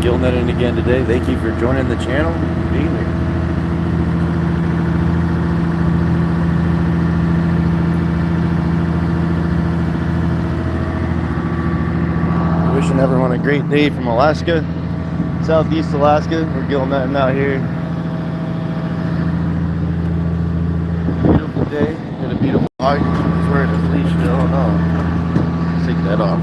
Gillnetting again today. Thank you for joining the channel and being here. Wishing everyone a great day from Alaska, Southeast Alaska. We're Gillnetting out here. Beautiful day and a beautiful dog. He's wearing his leash still. Oh no. Let's take that off.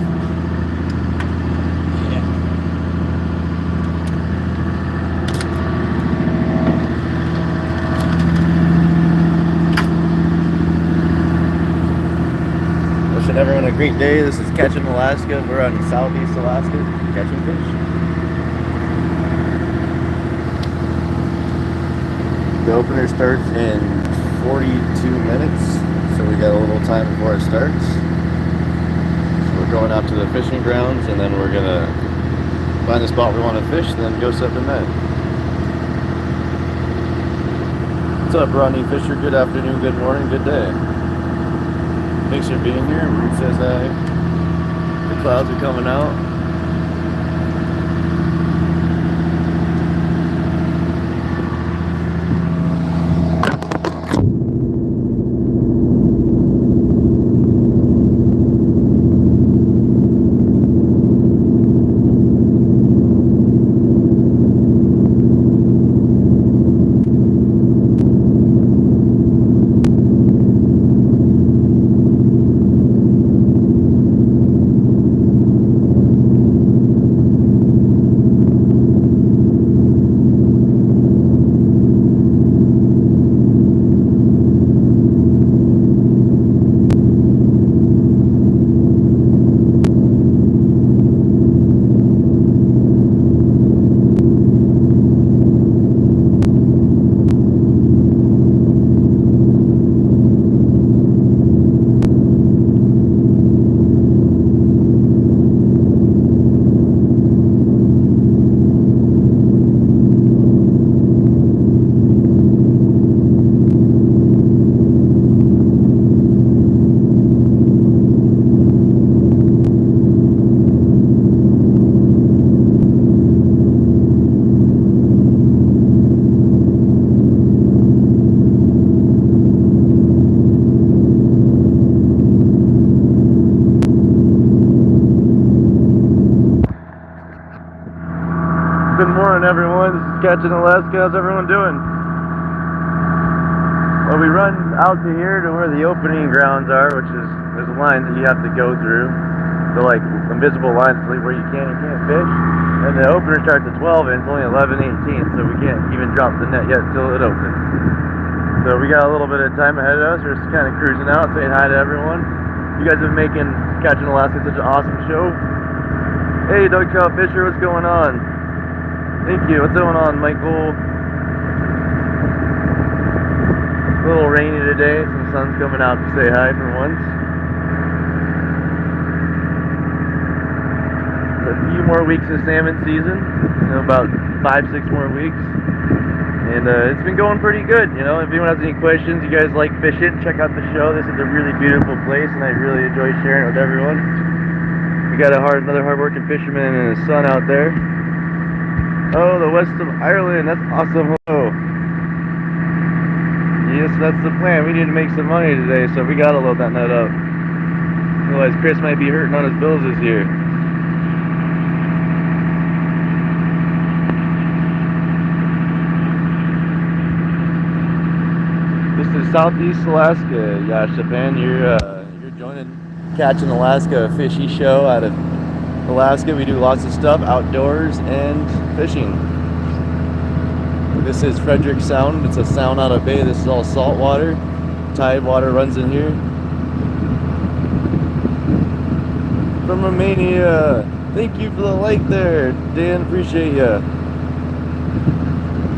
Wishing everyone a great day. This is Catching Alaska. We're on Southeast Alaska catching fish. The opener starts in 42 minutes, so we got a little time before it starts. So we're going out to the fishing grounds, and then we're gonna find the spot we want to fish, and then go set the net. What's up, Rodney Fisher? Good afternoon, good morning, good day. Thanks for being here. Ruth says hi. The clouds are coming out. Good morning, everyone. This is Catching Alaska. How's everyone doing? Well, we run out to here to where the opening grounds are, which is there's lines that you have to go through. They're like invisible lines where you can't fish. And the opener starts at 12 and it's only 11:18, so we can't even drop the net yet until it opens. So we got a little bit of time ahead of us. We're just kind of cruising out, saying hi to everyone. You guys have been making Catching Alaska such an awesome show. Hey, Doug Trout Fisher, what's going on? Thank you. What's going on, Michael? A little rainy today. Some sun's coming out to say hi for once. A few more weeks of salmon season. About 5-6 more weeks. And it's been going pretty good. If anyone has any questions, you guys like fishing, check out the show. This is a really beautiful place, and I really enjoy sharing it with everyone. We got another hard-working fisherman and his son out there. Oh, the west of Ireland. That's awesome. Hello. Yes, that's the plan. We need to make some money today, so we gotta load that net up. Otherwise, Chris might be hurting on his bills this year. This is Southeast Alaska, Yashapan. You're joining Catching Alaska, a fishy show out of Alaska. We do lots of stuff outdoors and fishing. This is Frederick Sound. It's a sound out of bay. This is all salt water. Tide water runs in here. From Romania. Thank you for the like there, Dan. Appreciate ya.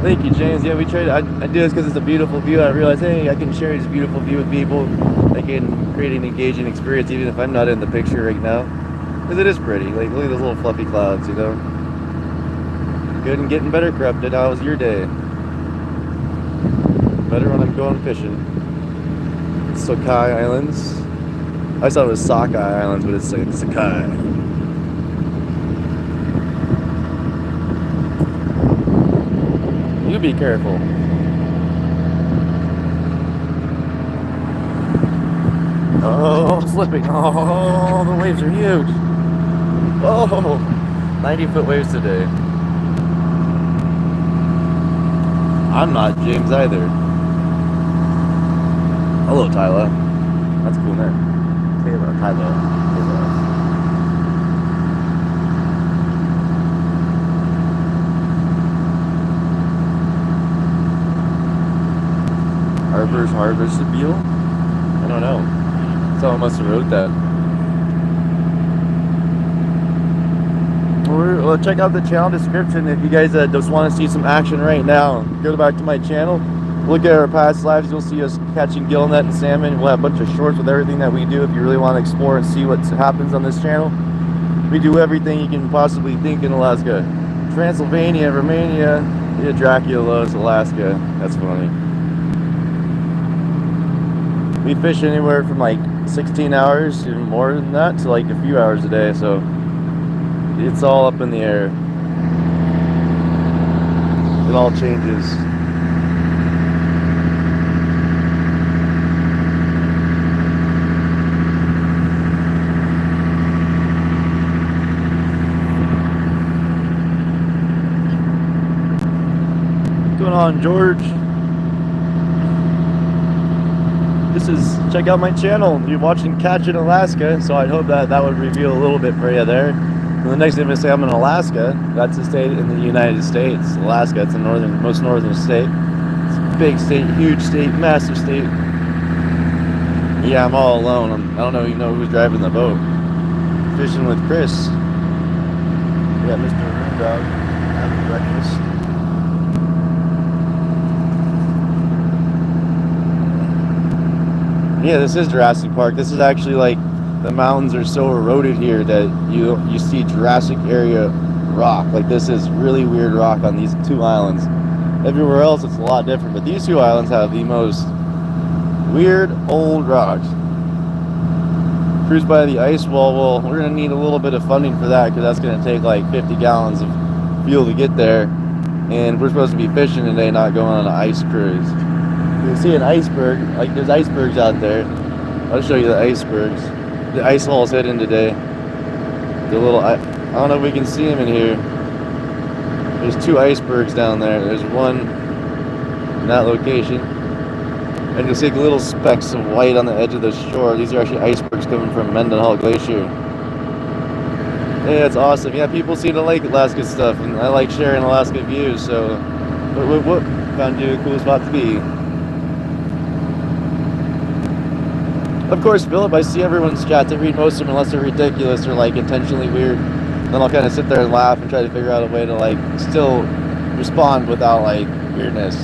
Thank you, James. Yeah, we tried. I do this because it's a beautiful view. I realize, hey, I can share this beautiful view with people. I can create an engaging experience even if I'm not in the picture right now. Because it is pretty. Like, look at those little fluffy clouds, Good and getting better corrupted. How was your day? Better when I'm going fishing. Sokai Islands. I thought it was Sockeye Islands, but it's Sakai. Do be careful. Oh, I'm slipping. Oh, the waves are huge. Oh, 90-foot waves today. I'm not James either. Hello, Tyler. That's a cool name. Tyler. Harbor's harvestable? I don't know. Someone must have wrote that. Well, check out the channel description if you guys just want to see some action right now. Go back to my channel. Look at our past lives. You'll see us catching gillnet and salmon. We'll have a bunch of shorts with everything that we do if you really want to explore and see what happens on this channel. We do everything you can possibly think in Alaska. Transylvania, Romania, yeah, Dracula's, Alaska. That's funny. We fish anywhere from like 16 hours, even more than that, to like a few hours a day, so it's all up in the air. It all changes. What's going on, George? Check out my channel. You're watching Catch in Alaska, so I hope that would reveal a little bit for you there. And the next time I say I'm in Alaska, that's a state in the United States. Alaska, it's the most northern state. It's a big state, huge state, massive state. Yeah, I'm all alone. I don't even know who's driving the boat. Fishing with Chris. We got Mr. Moon Dog having breakfast. Yeah, this is Jurassic Park. This is actually like the mountains are so eroded here that you see Jurassic area rock. Like this is really weird rock on these two islands. Everywhere else it's a lot different, but these two islands have the most weird old rocks. Cruise by the ice wall. Well, we're gonna need a little bit of funding for that because that's gonna take like 50 gallons of fuel to get there, and we're supposed to be fishing today, not going on an ice cruise. You see an iceberg, like there's icebergs out there. I'll show you the icebergs. The ice wall is hidden today. The little, I don't know if we can see them in here. There's two icebergs down there. There's one in that location. And you'll see little specks of white on the edge of the shore. These are actually icebergs coming from Mendenhall Glacier. Yeah, it's awesome. Yeah, people seem to like Alaska stuff, and I like sharing Alaska views, so whoop, found you a cool spot to be. Of course, Philip, I see everyone's chats. I read most of them unless they're ridiculous or like intentionally weird. Then I'll kind of sit there and laugh and try to figure out a way to like still respond without like weirdness.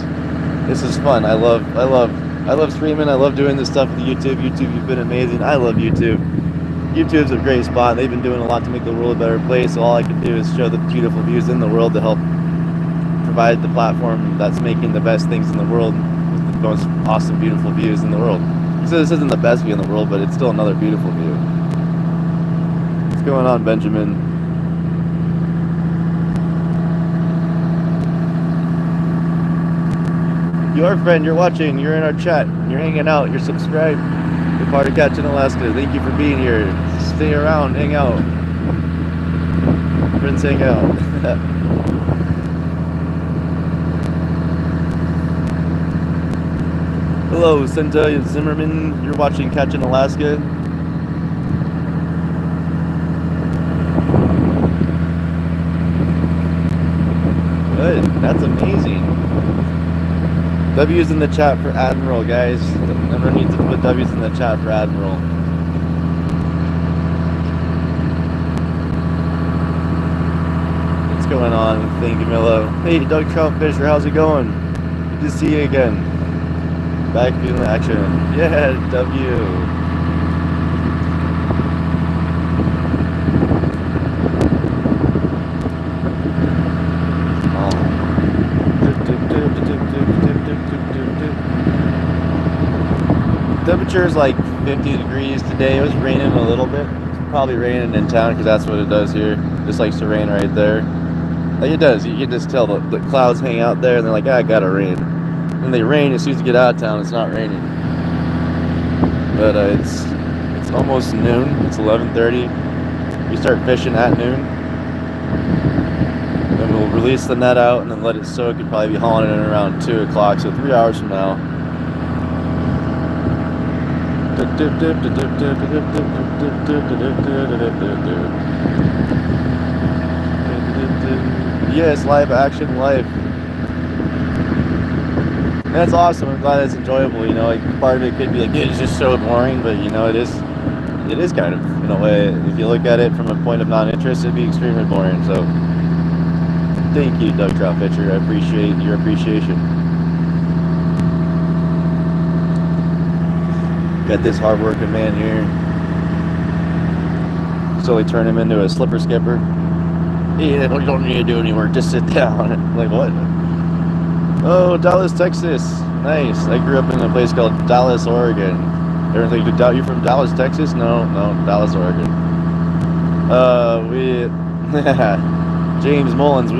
This is fun. I love streaming. I love doing this stuff with YouTube. YouTube, you've been amazing. I love YouTube. YouTube's a great spot. They've been doing a lot to make the world a better place. So all I can do is show the beautiful views in the world to help provide the platform that's making the best things in the world with the most awesome, beautiful views in the world. So this isn't the best view in the world, but it's still another beautiful view. What's going on, Benjamin? You are a friend, you're watching, you're in our chat, you're hanging out, you're subscribed. You're part of Catch in Alaska. Thank you for being here. Stay around, hang out. Friends hang out. Hello, Senta Zimmerman. You're watching Catch in Alaska. Good. That's amazing. W's in the chat for Admiral, guys. Everyone needs to put W's in the chat for Admiral. What's going on? Thank you, Milo. Hey, Doug Troutfisher, how's it going? Good to see you again. Back in action. Yeah, W. Temperature is like 50 degrees today. It was raining a little bit. It's probably raining in town because that's what it does here. It just likes to rain right there. Like it does. You can just tell the clouds hang out there, and they're like, ah, it gotta rain. And they rain as soon as you get out of town. It's not raining. But it's almost noon. It's 11:30. We start fishing at noon. Then we'll release the net out and then let it soak. You'll probably be hauling it in around 2 o'clock, so 3 hours from now. Yes, live action life. That's awesome. I'm glad it's enjoyable. You know, like part of it could be like it's just so boring, but you know, it is kind of in a way. If you look at it from a point of non-interest, it'd be extremely boring. So, thank you, Doug Trout Pitcher. I appreciate your appreciation. Got this hard-working man here. Slowly turn him into a slipper skipper. Yeah, you don't need to do any work. Just sit down. Like what? Oh, Dallas, Texas. Nice. I grew up in a place called Dallas, Oregon. Everyone's like, you from Dallas, Texas? No, Dallas, Oregon. James Mullins.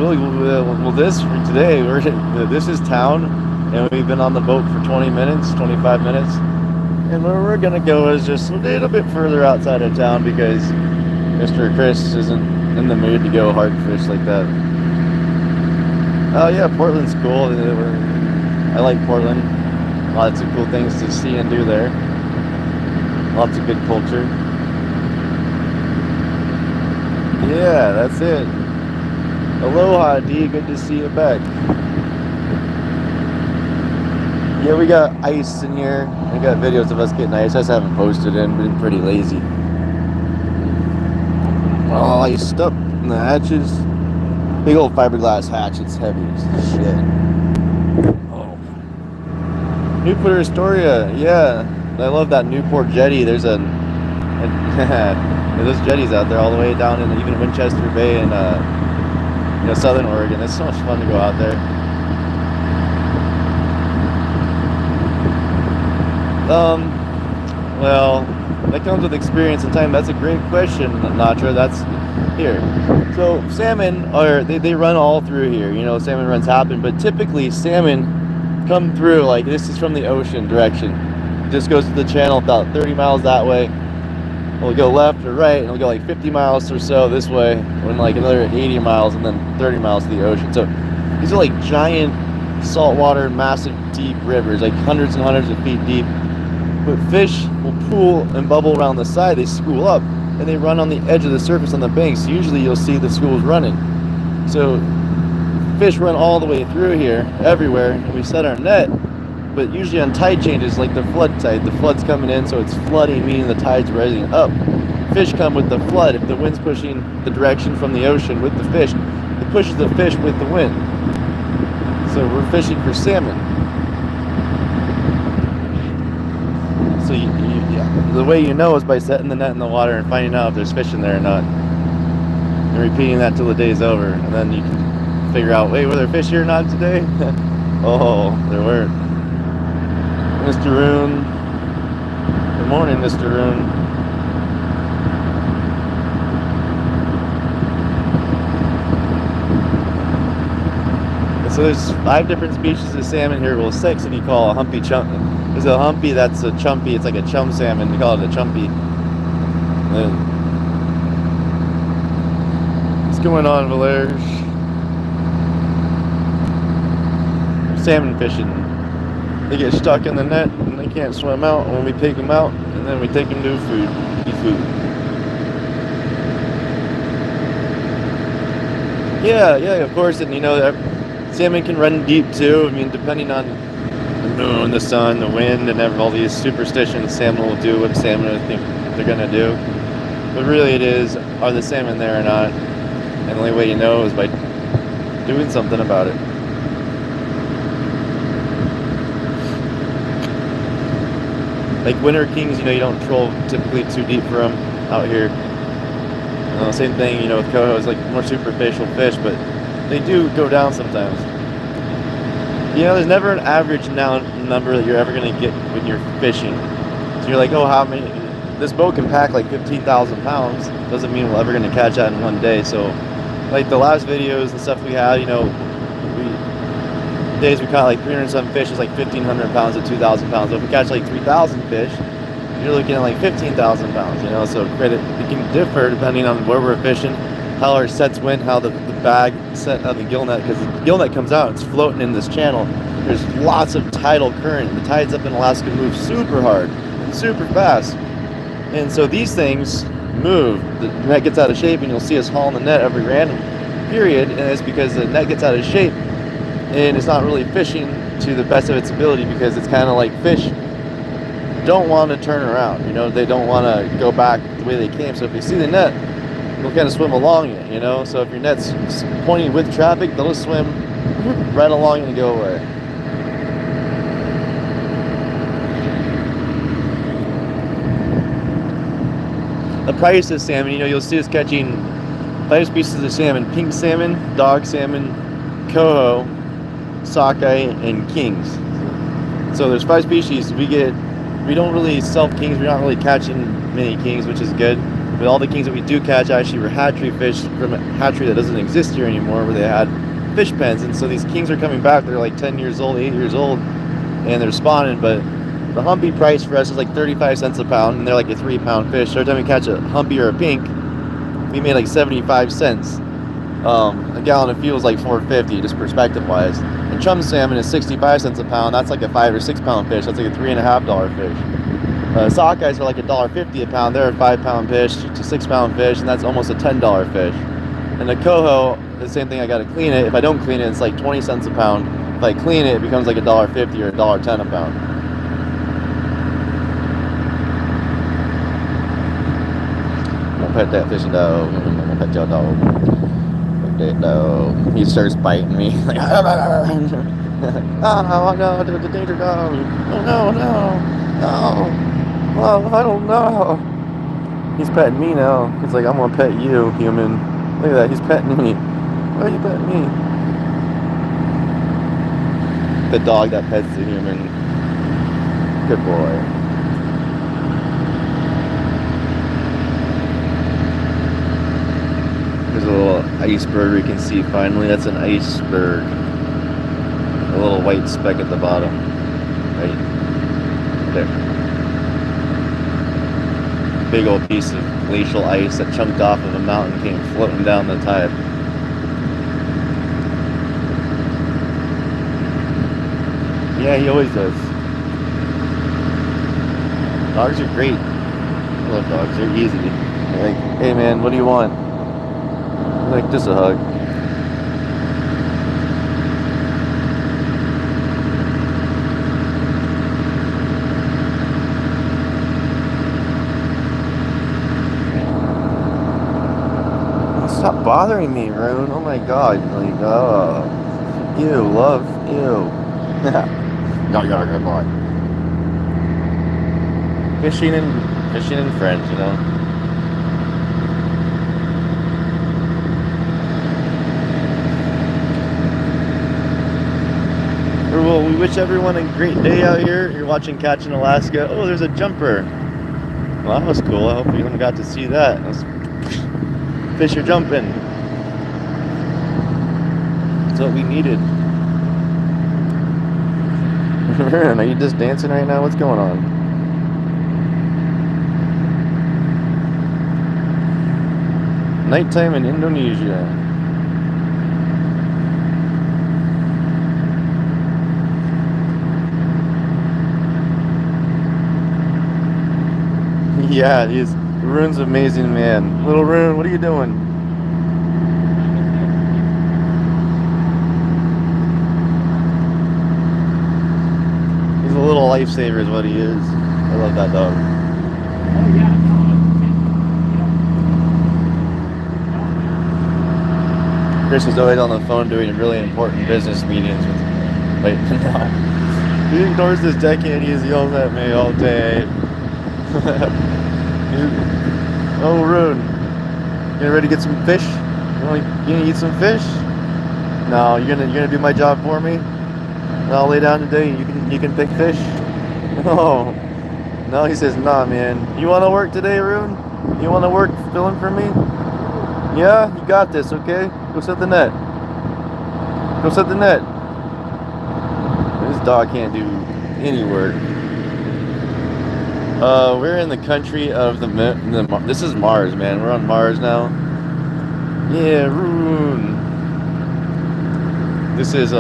This is town, and we've been on the boat for 20 minutes, 25 minutes. And where we're going to go is just a little bit further outside of town because Mr. Chris isn't in the mood to go hard fish like that. Oh yeah, Portland's cool. I like Portland. Lots of cool things to see and do there. Lots of good culture. Yeah, that's it. Aloha, D. Good to see you back. Yeah, we got ice in here. I got videos of us getting ice. I just haven't posted it. Been pretty lazy. All iced up in the hatches. Big old fiberglass hatch. It's heavy as shit. Oh. Newport Astoria. Yeah. I love that Newport jetty. There's there's jetties out there all the way down in even Winchester Bay and Southern Oregon. It's so much fun to go out there. Well, that comes with experience and time. That's a great question, Natra. That's here. So salmon they run all through here. You know, salmon runs happen, but typically salmon come through like this is from the ocean direction. Just goes to the channel about 30 miles that way. We'll go left or right, and we'll go like 50 miles or so this way, and like another 80 miles, and then 30 miles to the ocean. So these are like giant saltwater, massive, deep rivers, like hundreds and hundreds of feet deep. But fish will pool and bubble around the side. They school up, and they run on the edge of the surface on the banks. Usually you'll see the schools running. So fish run all the way through here, everywhere, and we set our net. But usually on tide changes, like the flood tide, the flood's coming in, so it's flooding, meaning the tide's rising up. Fish come with the flood. If the wind's pushing the direction from the ocean with the fish, it pushes the fish with the wind. So we're fishing for salmon. So the way you know is by setting the net in the water and finding out if there's fish in there or not. And repeating that till the day's over. And then you can figure out, wait, were there fish here or not today? Oh, there weren't. Mr. Roon. Good morning, Mr. Roon. So there's 5 different species of salmon here. Well, 6 if you call a humpy chum. There's a humpy that's a chumpy. It's like a chum salmon. We call it a chumpy. What's going on, Valerish? Salmon fishing. They get stuck in the net and they can't swim out. When we take them out, and then we take them to eat food. Yeah, of course. And you know, salmon can run deep too. I mean, depending on the moon, the sun, the wind, and all these superstitions, salmon will do what salmon think they're gonna do. But really, it is, are the salmon there or not? And the only way you know is by doing something about it. Like winter kings, you know, you don't troll typically too deep for them out here. Same thing, you know, with cohos, like more superficial fish, but they do go down sometimes. You know, there's never an average number that you're ever going to get when you're fishing. So you're like, oh, how many? This boat can pack like 15,000 pounds. Doesn't mean we're ever going to catch that in one day. So like the last videos and stuff we had, you know, days we caught like 300 some fish, it's like 1,500 pounds to 2,000 pounds. So if we catch like 3,000 fish, you're looking at like 15,000 pounds, you know. So it can differ depending on where we're fishing, how our sets went, how the bag set of the gill net, because the gill net comes out, it's floating in this channel. There's lots of tidal current. The tides up in Alaska move super hard and super fast, and so these things move. The net gets out of shape, and you'll see us hauling the net every random period, and it's because the net gets out of shape and it's not really fishing to the best of its ability, because it's kind of like fish don't want to turn around, you know, they don't want to go back the way they came. So if they see the net, they'll kind of swim along it, you know. So if your net's pointing with traffic, they'll just swim right along it and go away. The price of salmon, you know, you'll see us catching 5 species of salmon: pink salmon, dog salmon, coho, sockeye, and kings. So there's 5 species. We don't really sell kings. We're not really catching many kings, which is good. But all the kings that we do catch actually were hatchery fish from a hatchery that doesn't exist here anymore, where they had fish pens. And so these kings are coming back. They're like 10 years old, 8 years old, and they're spawning. But the humpy price for us is like 35 cents a pound, and they're like a 3-pound fish. So every time we catch a humpy or a pink, we made like 75 cents. A gallon of fuel is like $4.50, just perspective wise. And chum salmon is 65 cents a pound. That's like a 5 or 6 pound fish. That's like a $3.50 fish. Sockeyes are like $1.50 a pound. They're a 5-pound fish to 6-pound fish, and that's almost a $10 fish. And the coho, the same thing. I got to clean it. If I don't clean it, it's like 20 cents a pound. If I clean it, it becomes like $1.50 or $1.10 a pound. I'm gonna pet that fishing dog. I'm gonna pet your dog. No, he starts biting me. Like, oh no, the danger dog. Oh no, oh, I don't know. He's petting me now. He's like, I'm gonna pet you, human. Look at that, he's petting me. Why are you petting me? The dog that pets the human. Good boy. There's a little iceberg we can see finally. That's an iceberg. A little white speck at the bottom. Right there. Big old piece of glacial ice that chunked off of a mountain, came floating down the tide. Yeah, he always does. Dogs are great. I love dogs. They're easy. They're like, hey man, what do you want? Like, just a hug. Stop bothering me, Rune. Oh my god. Like, oh. Ew, love. Ew. No, you're a good boy. Fishing and friends, you know. Well, we wish everyone a great day out here. You're watching Catch in Alaska. Oh, there's a jumper. Well, that was cool. I hope you got to see that. Fish are jumping. That's what we needed. Are you just dancing right now? What's going on? Nighttime in Indonesia. Yeah, Rune's an amazing man. Little Rune, what are you doing? He's a little lifesaver is what he is. I love that dog. Oh yeah, no. Chris is always on the phone doing really important business meetings with wait, no. He ignores this deckhand, he yells at me all day. Oh, Rune, you ready to get some fish? You gonna eat some fish? No, you're gonna do my job for me. I'll lay down today. You can pick fish. Oh, no, he says, nah, man. You want to work today, Rune? You want to work filling for me? Yeah, you got this, okay? Go set the net. Go set the net. This dog can't do any work. We're in the country of this is Mars, man. We're on Mars now. Yeah, Rune. This is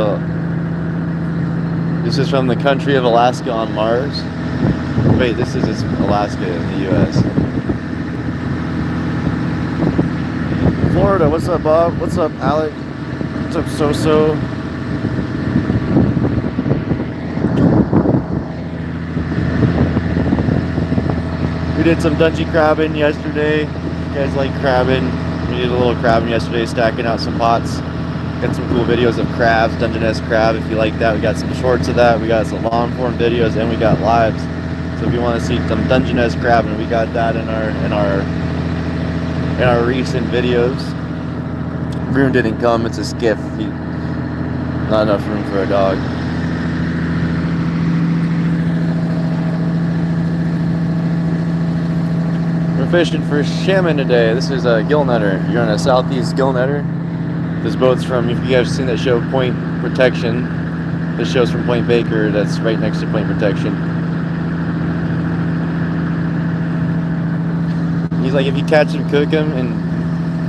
from the country of Alaska on Mars. Wait, this is Alaska in the U.S. Florida, what's up, Bob? What's up, Alec? What's up, So-So? We did some dungy crabbing yesterday. You guys like crabbing? We did a little crabbing yesterday, stacking out some pots. Got some cool videos of crabs, Dungeness crab. If you like that, we got some shorts of that. We got some long form videos, and we got lives. So if you want to see some Dungeness crabbing, we got that in our recent videos. Room didn't come. It's a skiff. Not enough room for a dog. We're fishing for salmon today. This is a Gillnetter. You're on a southeast Gillnetter. This boat's from, if you guys have seen that show, Point Protection. This show's from Point Baker. That's right next to Point Protection. He's like, if you catch him, cook him, and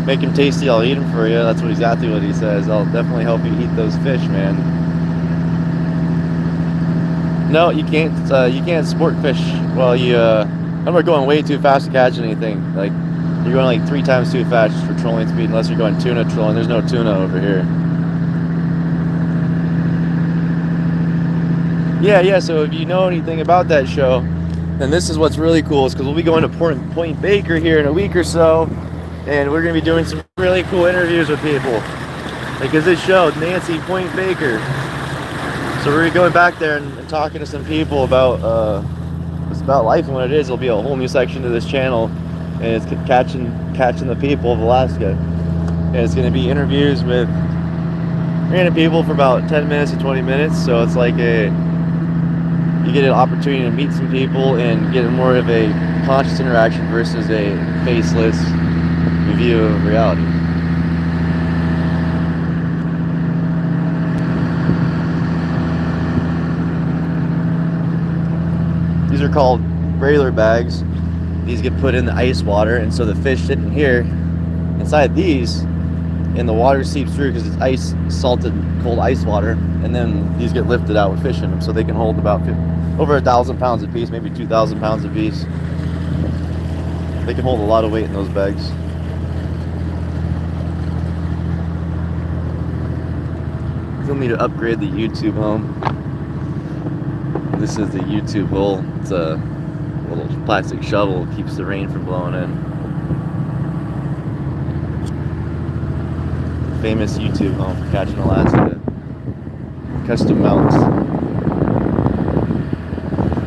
make him tasty, I'll eat him for you. That's exactly what he says. I'll definitely help you eat those fish, man. No, you can't. You can't sport fish while you. I'm going way too fast to catch anything. Like, you're going like 3 times too fast for trolling speed, unless you're going tuna trolling. There's no tuna over here. Yeah. So if you know anything about that show, then this is what's really cool. Is because we'll be going to Point Baker here in a week or so. And we're going to be doing some really cool interviews with people. Because this show, Nancy Point Baker. So we're going back there and talking to some people about life and what it is. There'll be a whole new section to this channel. And it's catching the people of Alaska. And it's going to be interviews with random people for about 10 minutes to 20 minutes. So it's like you get an opportunity to meet some people and get more of a conscious interaction versus a faceless view of reality. These are called brailer bags. These get put in the ice water, and so the fish sitting here inside these, and the water seeps through because it's ice, salted, cold ice water, and then these get lifted out with fish in them, so they can hold about over 1,000 pounds a piece, maybe 2,000 pounds a piece. They can hold a lot of weight in those bags. You'll need to upgrade the YouTube home. This is the YouTube hole. It's a little plastic shovel, keeps the rain from blowing in. Famous YouTube home for catching Alaska. Custom mounts.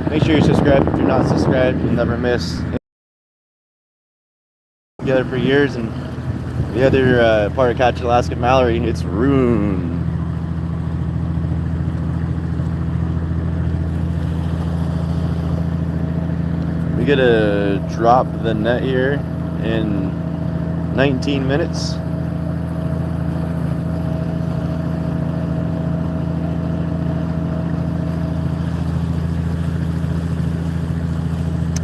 Make sure you're subscribed. If you're not subscribed, you'll never miss. Together for years, and the other part of catching Alaska Mallory, it's Rune. We get to drop the net here in 19 minutes.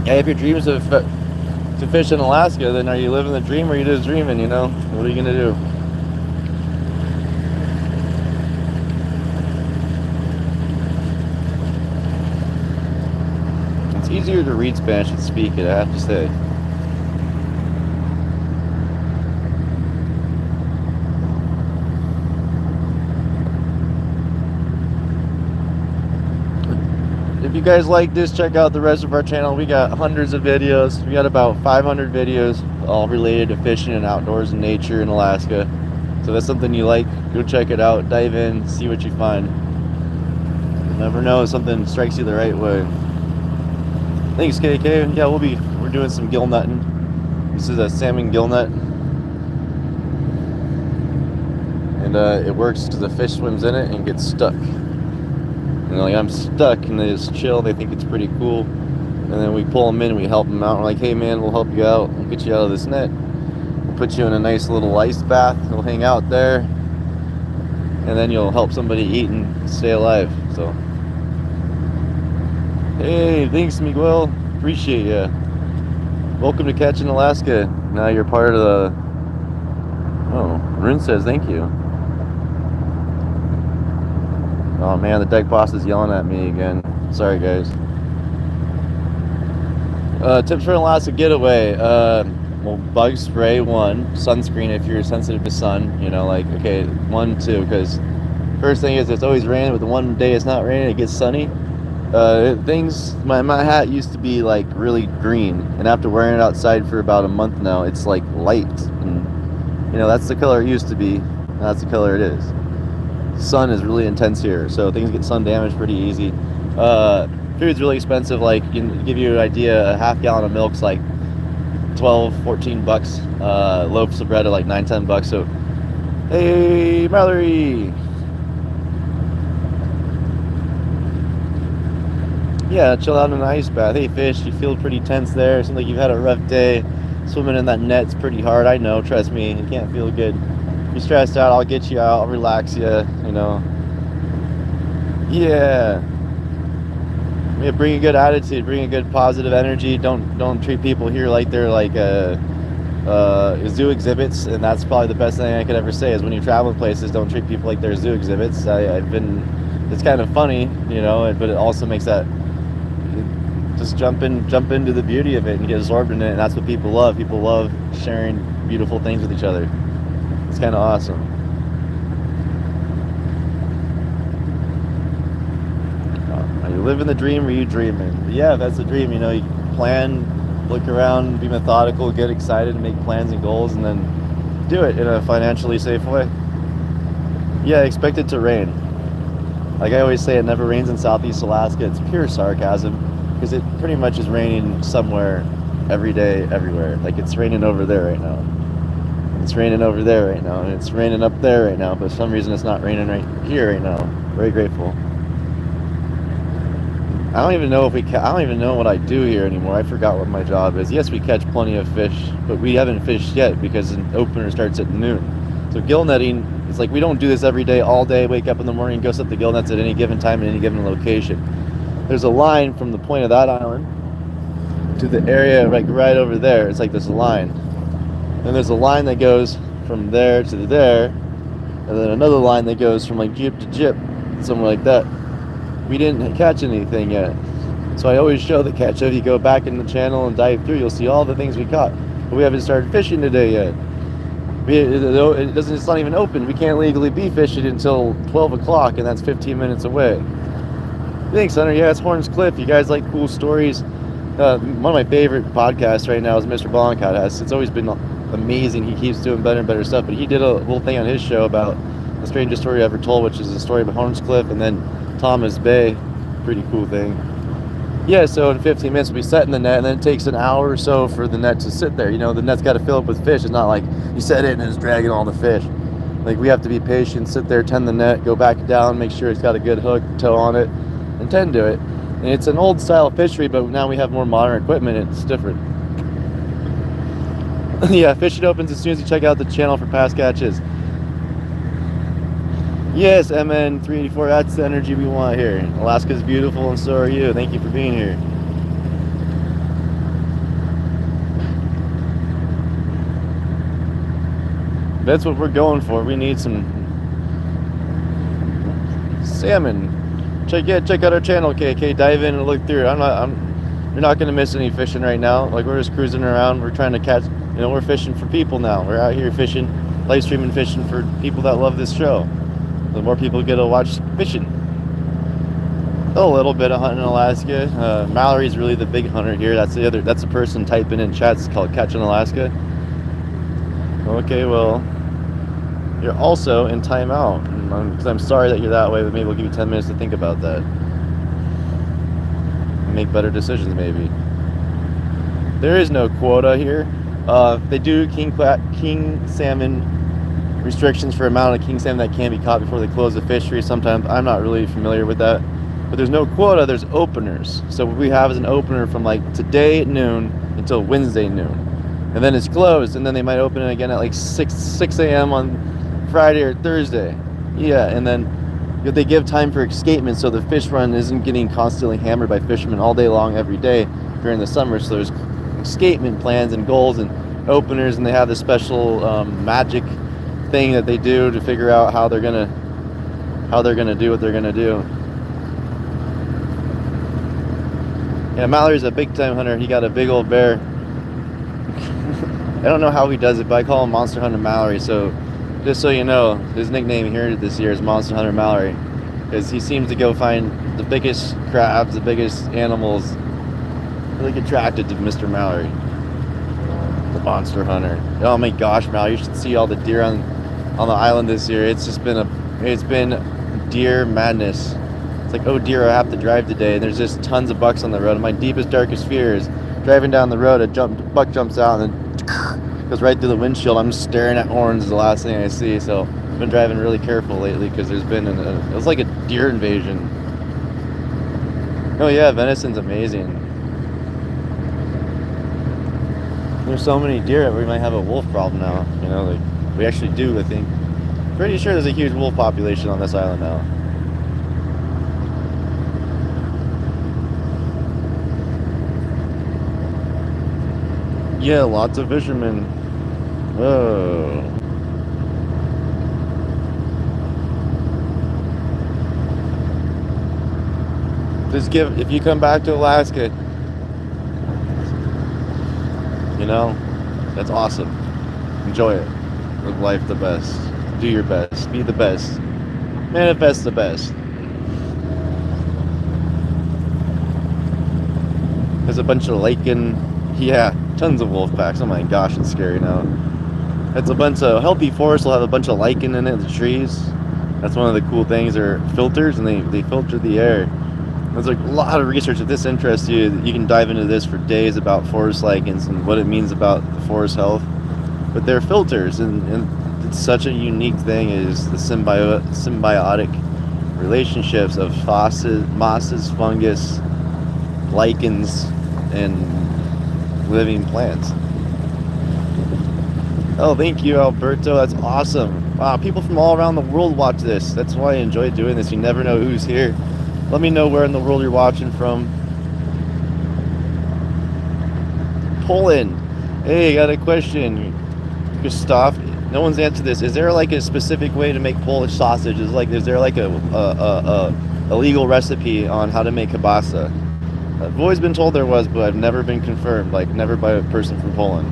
Yeah, if your dreams of to fish in Alaska, then are you living the dream or are you just dreaming, you know? What are you gonna do? It's easier to read Spanish than speak it, I have to say. If you guys like this, check out the rest of our channel. We got hundreds of videos. We got about 500 videos all related to fishing and outdoors and nature in Alaska. So if that's something you like, go check it out, dive in, see what you find. You never know if something strikes you the right way. Thanks, KK. Yeah, we're doing some Gillnetting. This is a salmon gillnet. And it works because the fish swims in it and gets stuck. And like, I'm stuck, and they just chill. They think it's pretty cool. And then we pull them in and we help them out. We're like, hey man, we'll help you out. We'll get you out of this net. put you in a nice little ice bath. You'll hang out there, and then you'll help somebody eat and stay alive. So, hey, thanks, Miguel. Appreciate you. Welcome to Catching Alaska. Now you're part of the... Oh, Rune says thank you. Oh man, the deck boss is yelling at me again. Sorry, guys. Tips for an Alaska getaway. Well, bug spray, 1. Sunscreen if you're sensitive to sun. You know, like, okay, 1, 2, because first thing is it's always raining, but the one day it's not raining, it gets sunny. My hat used to be like really green, and after wearing it outside for about a month now, it's like light, and you know, that's the color it used to be, and that's the color it is. Sun is really intense here, so things get sun damage pretty easy. Food's really expensive. Like, to give you an idea, a half gallon of milk's like 12-14 bucks. Loaves of bread are like 9-10 bucks. So, hey, Mallory. Yeah, chill out in an ice bath. Hey, fish, you feel pretty tense there. Seems like you've had a rough day. Swimming in that net's pretty hard. I know, trust me. You can't feel good. If you're stressed out, I'll get you out. I'll relax you, you know. Yeah. Yeah, bring a good attitude, bring a good positive energy. Don't treat people here like they're like zoo exhibits, and that's probably the best thing I could ever say is when you travel places, don't treat people like they're zoo exhibits. It's kind of funny, you know, but it also makes that just jump into the beauty of it and get absorbed in it, and that's what people love. People love sharing beautiful things with each other. It's kind of awesome. Are you living the dream or are you dreaming? Yeah, that's a dream. You know, you plan, look around, be methodical, get excited, make plans and goals, and then do it in a financially safe way. Yeah, expect it to rain. Like I always say, it never rains in Southeast Alaska. It's pure sarcasm, because it pretty much is raining somewhere every day, everywhere. Like it's raining over there right now. It's raining over there right now, and it's raining up there right now, but for some reason it's not raining right here right now. Very grateful. I don't even know what I do here anymore. I forgot what my job is. Yes, we catch plenty of fish, but we haven't fished yet because an opener starts at noon. So gill netting, it's like we don't do this every day, all day, wake up in the morning, go set the gill nets at any given time in any given location. There's a line from the point of that island to the area like right over there. It's like this line. And there's a line that goes from there to there, and then another line that goes from like jib to jib, somewhere like that. We didn't catch anything yet, so I always show the catch. If you go back in the channel and dive through, you'll see all the things we caught, but we haven't started fishing today yet. It's not even open. We can't legally be fishing until 12 o'clock, and that's 15 minutes away. Thanks, Hunter. Yeah, it's Horns Cliff. You guys like cool stories? One of my favorite podcasts right now is Mr. Blonkat. It's always been amazing. He keeps doing better and better stuff, but he did a whole thing on his show about the strangest story ever told, which is the story of Horns Cliff and then Thomas Bay. Pretty cool thing. Yeah, so in 15 minutes we'll be setting the net, and then it takes an hour or so for the net to sit there. You know, the net's got to fill up with fish. It's not like you set it and it's dragging all the fish. Like, we have to be patient, sit there, tend the net, go back down, make sure it's got a good hook, toe on it, and tend to it. And it's an old style fishery, but now we have more modern equipment. It's different. Yeah, fishing opens as soon as you check out the channel for past catches. Yes, MN384, that's the energy we want here. Alaska's beautiful, and so are you. Thank you for being here. That's what we're going for. We need some salmon. Check out our channel, KK. Dive in and look through. You're not gonna miss any fishing right now. Like, we're just cruising around. We're trying to catch. You know, we're fishing for people now. We're out here fishing, live streaming fishing for people that love this show. The more people get to watch fishing. A little bit of hunting in Alaska. Mallory's really the big hunter here. That's the person typing in chats called Catching Alaska. Okay, well, you're also in timeout. Because I'm sorry that you're that way, but maybe we'll give you 10 minutes to think about that. Make better decisions, maybe. There is no quota here. They do king salmon restrictions for amount of king salmon that can be caught before they close the fishery. Sometimes I'm not really familiar with that, but there's no quota. There's openers. So what we have is an opener from like today at noon until Wednesday noon. and then it's closed, and then they might open it again at like 6 a.m. on Friday or Thursday. Yeah, and then they give time for escapement, so the fish run isn't getting constantly hammered by fishermen all day long every day during the summer. So there's escapement plans and goals and openers, and they have this special magic thing that they do to figure out how they're gonna do what they're gonna do. Yeah, Mallory's a big time hunter. He got a big old bear. I don't know how he does it, but I call him Monster Hunter Mallory. So just so you know, his nickname here this year is Monster Hunter Mallory, because he seems to go find the biggest crabs, the biggest animals. Really attracted to Mr. Mallory, the Monster Hunter. Oh my gosh, Mallory, you should see all the deer on the island this year. It's been deer madness. It's like, oh dear, I have to drive today, and there's just tons of bucks on the road. And my deepest, darkest fear is driving down the road, buck jumps out and then goes right through the windshield. I'm just staring at horns is the last thing I see. So I've been driving really careful lately because there's been it was like a deer invasion. Oh yeah, venison's amazing. There's so many deer that we might have a wolf problem now. You know, like we actually do, I think. Pretty sure there's a huge wolf population on this island now. Yeah, lots of fishermen. Oh. If you come back to Alaska, you know, that's awesome. Enjoy it. Live life the best. Do your best. Be the best. Manifest the best. There's a bunch of lichen. Yeah, tons of wolf packs. Oh my gosh, it's scary now. It's a bunch of healthy forests will have a bunch of lichen in it, the trees. That's one of the cool things. They're filters, and they filter the air. There's like a lot of research. If this interests you, you can dive into this for days about forest lichens and what it means about the forest health. But they're filters, and it's such a unique thing is the symbiotic relationships of mosses, fungus, lichens, and living plants. Oh, thank you, Alberto. That's awesome. Wow, people from all around the world watch this. That's why I enjoy doing this. You never know who's here. Let me know where in the world you're watching from. Poland. Hey, got a question. Gustav, no one's answered this. Is there like a specific way to make Polish sausage? Is there like a legal recipe on how to make kielbasa? I've always been told there was, but I've never been confirmed, like never by a person from Poland.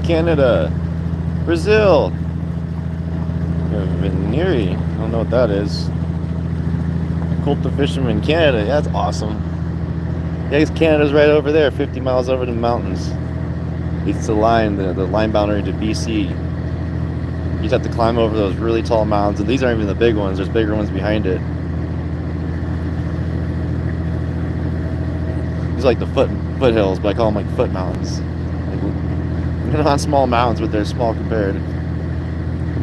Canada, Brazil, Vineri, I don't know what that is. Cult of Fishermen, Canada, yeah, that's awesome. Yeah, because Canada's right over there, 50 miles over the mountains. It's the line boundary to BC. You just have to climb over those really tall mountains, and these aren't even the big ones. There's bigger ones behind it. These are like the foothills, but I call them like foot mountains. They're not small mountains, but they're small compared.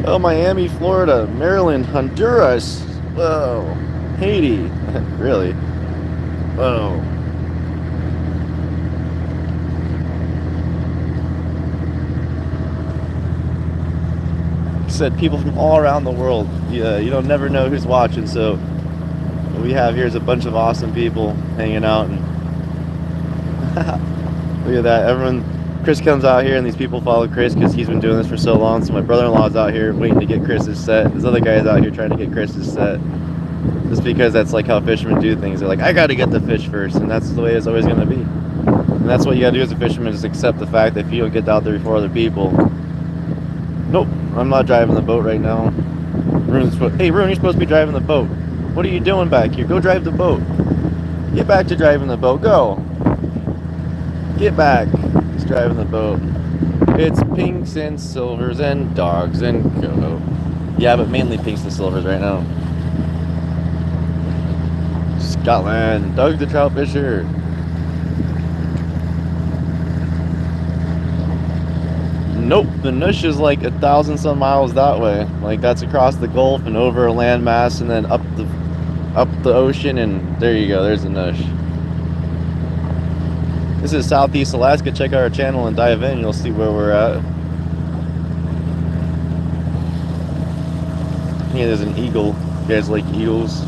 Oh, Miami, Florida, Maryland, Honduras. Whoa, Haiti. Really? Whoa. Said people from all around the world. Yeah, you don't never know who's watching. So what we have here is a bunch of awesome people hanging out, and look at that. Chris comes out here, and these people follow Chris because he's been doing this for so long. So my brother-in-law's out here waiting to get Chris's set. This other guy's out here trying to get Chris's set, just because that's like how fishermen do things. They're like, I got to get the fish first, and that's the way it's always going to be. And that's what you got to do as a fisherman, is accept the fact that if you don't get out there before other people. Nope, I'm not driving the boat right now. Hey, Rune, you're supposed to be driving the boat. What are you doing back here? Go drive the boat. Get back to driving the boat. Go. Get back. He's driving the boat. It's pinks and silvers and dogs and go. Yeah, but mainly pinks and silvers right now. Scotland. Doug the trout fisher. Nope, the Nush is like 1,000 some miles that way. Like that's across the Gulf and over a landmass, and then up up the ocean, and there you go, there's the Nush. This is Southeast Alaska. Check out our channel and dive in, you'll see where we're at. Yeah, there's an eagle. You guys like eagles?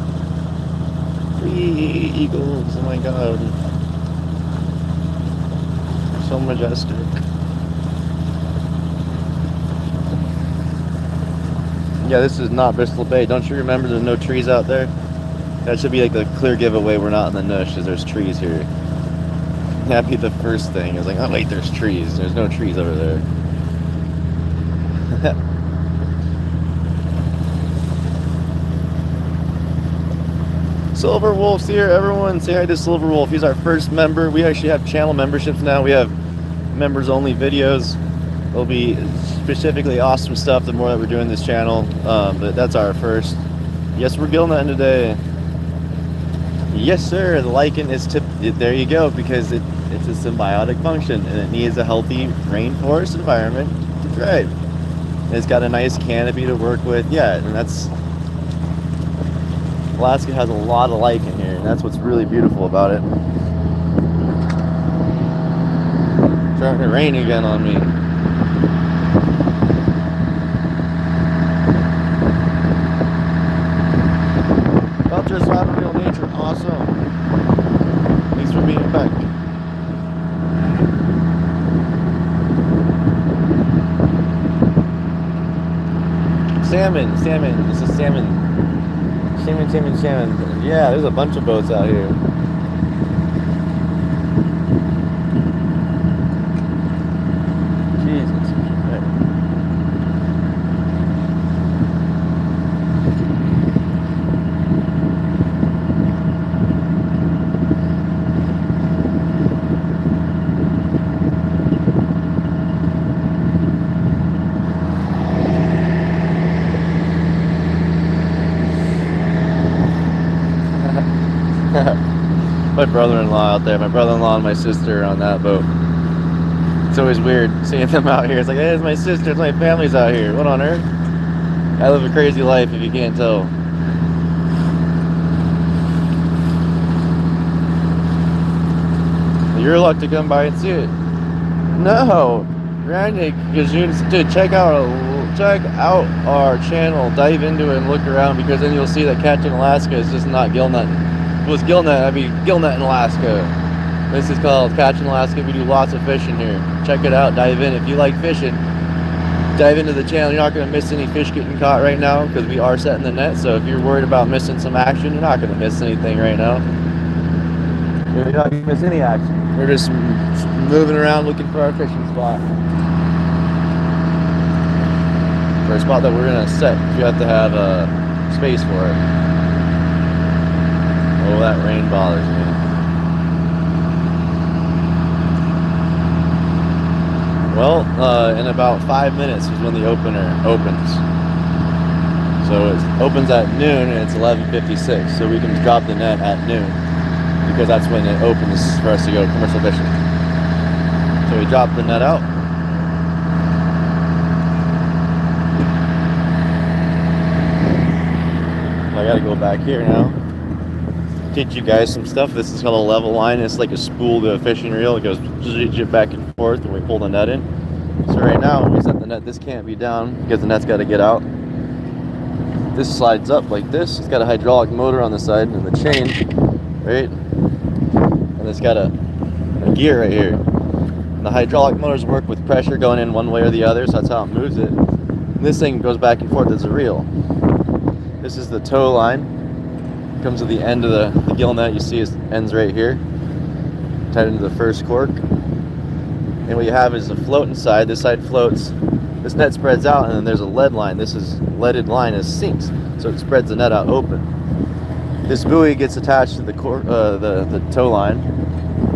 Whee, eagles, oh my god. So majestic. Yeah, this is not Bristol Bay. Don't you remember there's no trees out there? That should be like the clear giveaway we're not in the Nush, because there's trees here. That'd be the first thing. It's like, oh wait, there's trees. There's no trees over there. Silver Wolf's here. Everyone say hi to Silver Wolf. He's our first member. We actually have channel memberships now. We have members only videos. There'll be specifically awesome stuff the more that we're doing this channel. But that's our first. Yes, we're Gillnetting today. Yes, sir. The lichen is there you go, because it's a symbiotic function and it needs a healthy rainforest environment to thrive. And it's got a nice canopy to work with. Yeah, and that's Alaska has a lot of lichen here, and that's what's really beautiful about it. It's starting to rain again on me. Culture surrounding real nature, awesome. Thanks for being back. Salmon. This is salmon. Salmon. Yeah, there's a bunch of boats out here. Jesus. Right. My brother-in-law out there. My brother-in-law and my sister are on that boat. It's always weird seeing them out here. It's like, hey, it's my sister, it's my family's out here. What on earth? I live a crazy life if you can't tell. Your luck to come by and see it. No, Randy, because dude, check out our channel, dive into it and look around, because then you'll see that catching Alaska is just not Gillnettin. If it was Gillnettin, I'd be Gillnettin Alaska. This is called Catching Alaska. We do lots of fishing here. Check it out, dive in. If you like fishing, dive into the channel. You're not going to miss any fish getting caught right now, because we are setting the net. So if you're worried about missing some action, you're not going to miss anything right now. You're not going to miss any action. We're just moving around looking for our fishing spot. For a spot that we're going to set, you have to have space for it. Oh, that rain bothers me. Well, in about 5 minutes is when the opener opens. So it opens at noon and it's 11:56. So we can drop the net at noon, because that's when it opens for us to go commercial fishing. So we drop the net out. I gotta go back here now. Teach you guys some stuff. This is called a level line. It's like a spool to a fishing reel. It goes back and forth when we pull the net in. So right now, when we set the net, this can't be down because the net's got to get out. This slides up like this. It's got a hydraulic motor on the side and the chain, right? And it's got a gear right here. And the hydraulic motors work with pressure going in one way or the other, so that's how it moves it. And this thing goes back and forth as a reel. This is the tow line. Comes to the end of the gill net. You see it ends right here, tied into the first cork. And what you have is a float inside. This side floats. This net spreads out, and then there's a lead line. This is leaded line is sinks, so it spreads the net out open. This buoy gets attached to the tow line.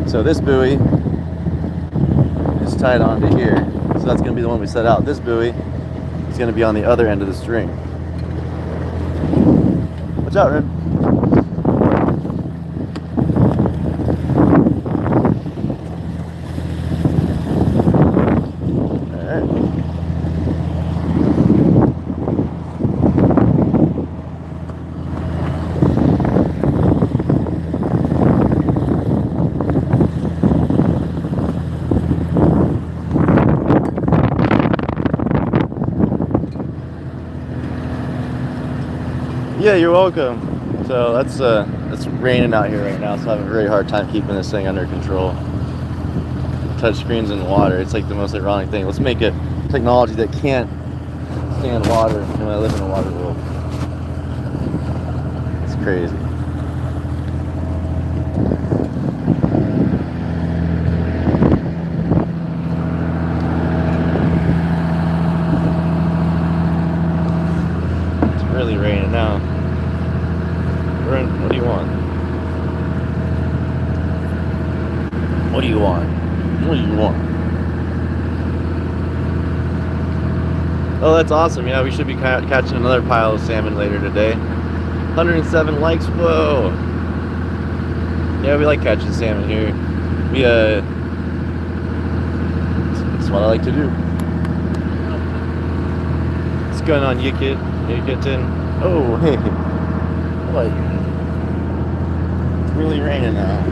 So this buoy is tied onto here. So that's going to be the one we set out. This buoy is going to be on the other end of the string. Watch out, Red. Yeah, you're welcome. So it's raining out here right now, so I have a very hard time keeping this thing under control. Touch screens in water, it's like the most ironic thing. Let's make a technology that can't stand water, and I live in a water world. It's crazy. It's really raining now. What do you want? What do you want? What do you want? Oh, that's awesome. Yeah, we should be catching another pile of salmon later today. 107 likes. Whoa. Yeah, we like catching salmon here. It's what I like to do. What's going on, Gillnettin? Oh, hey. What? It's really raining now.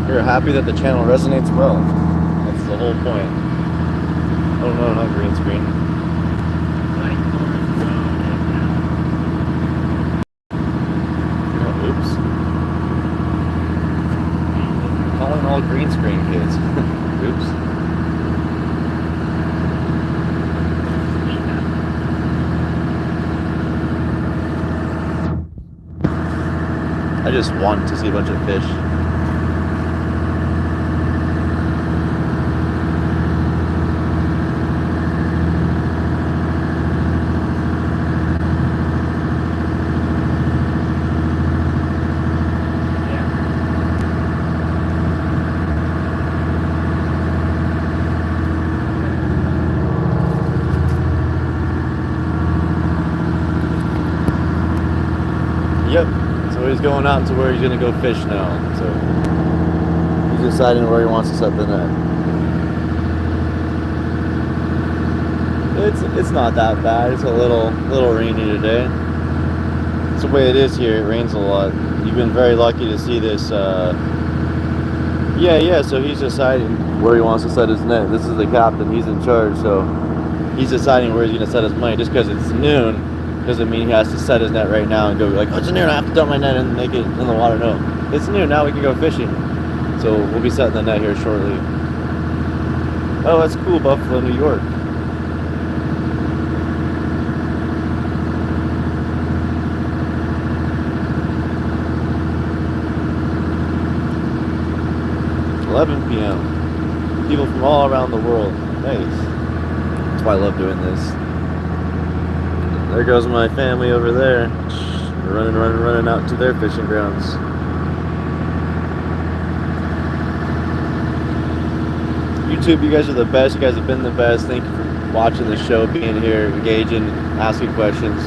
You're happy that the channel resonates well. That's the whole point. Oh no, not green screen. Oh, oops. Calling all green screen kids. Oops. I just want to see a bunch of fish. Yep. So he's going out to where he's gonna go fish now. So he's deciding where he wants to set the net. It's not that bad. It's a little rainy today. It's the way it is here. It rains a lot. You've been very lucky to see this. Yeah. So he's deciding where he wants to set his net. This is the captain. He's in charge. So he's deciding where he's gonna set his money. Just because it's noon doesn't mean he has to set his net right now and go like, oh, it's noon, I have to dump my net and make it in the water. No, it's noon, now we can go fishing. So we'll be setting the net here shortly. Oh, that's cool, Buffalo, New York. p.m. People from all around the world. Nice. That's why I love doing this. There goes my family over there. Running out to their fishing grounds. YouTube, you guys are the best. You guys have been the best. Thank you for watching the show, being here, engaging, asking questions.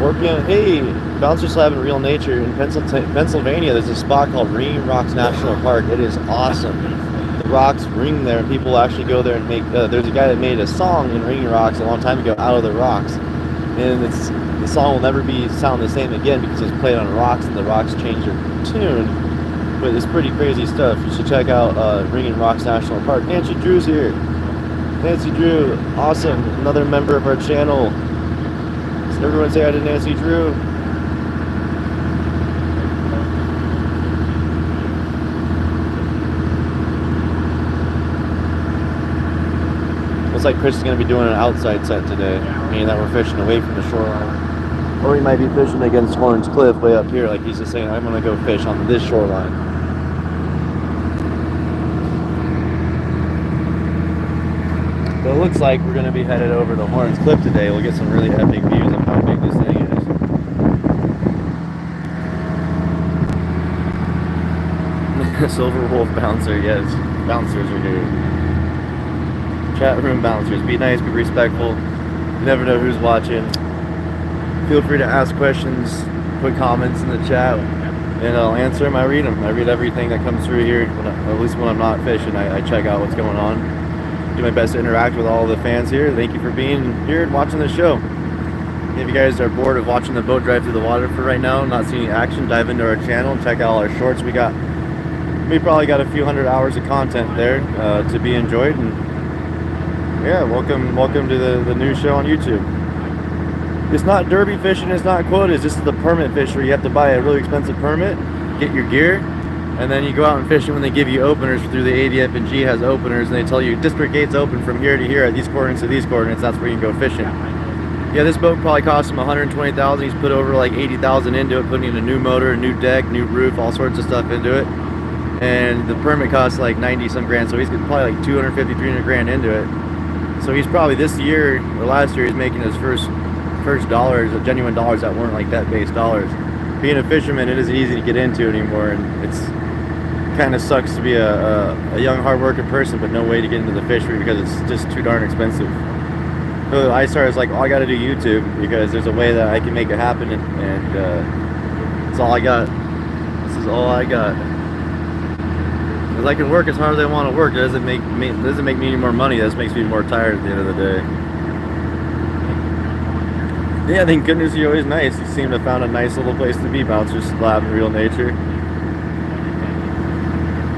4 p.m. Hey, Bouncer Slab in Real Nature in Pennsylvania. There's a spot called Ringing Rocks National Park. It is awesome. The rocks ring there, and people actually go there and make. There's a guy that made a song in Ringing Rocks a long time ago, Out of the Rocks, and the song will never sound the same again because it's played on rocks and the rocks change their tune. But it's pretty crazy stuff. You should check out Ringing Rocks National Park. Nancy Drew's here. Nancy Drew, awesome, another member of our channel. So everyone say hi to Nancy Drew. Looks like Chris is going to be doing an outside set today, meaning that we're fishing away from the shoreline. Or we might be fishing against Horns Cliff way up here, like he's just saying, I'm going to go fish on this shoreline. So it looks like we're going to be headed over to Horns Cliff today. We'll get some really epic views of how big this thing is. Silver Wolf Bouncer, yes. Bouncers are here. Chat room bouncers. Be nice, be respectful. You never know who's watching. Feel free to ask questions, put comments in the chat, and I'll answer them. I read them. I read everything that comes through here. At least when I'm not fishing, I check out what's going on. do my best to interact with all the fans here. Thank you for being here and watching the show. If you guys are bored of watching the boat drive through the water for right now, not seeing action, dive into our channel and check out all our shorts. We probably got a few hundred hours of content there to be enjoyed. And yeah, welcome to the new show on YouTube. It's not derby fishing, it's not quotas, this is the permit fish where you have to buy a really expensive permit, get your gear, and then you go out and fish it when they give you openers through the ADF&G has openers, and they tell you district gates open from here to here at these coordinates to these coordinates. That's where you can go fishing. Yeah, this boat probably cost him $120,000. He's put over like $80,000 into it, putting in a new motor, a new deck, new roof, all sorts of stuff into it. And the permit costs like 90 some grand, so he's probably like 250, 300 grand into it. So he's probably this year or last year he's making his first dollars, genuine dollars that weren't like debt based dollars. Being a fisherman, it isn't easy to get into anymore, and it's kind of sucks to be a young hard-working person but no way to get into the fishery because it's just too darn expensive. So I started like, oh, I got to do YouTube because there's a way that I can make it happen, and it's all I got. This is all I got. Because I can work as hard as I want to work. It doesn't make me any more money. That just makes me more tired at the end of the day. Yeah, I think goodness you're always nice. You seem to have found a nice little place to be, Bouncer Slab in real nature.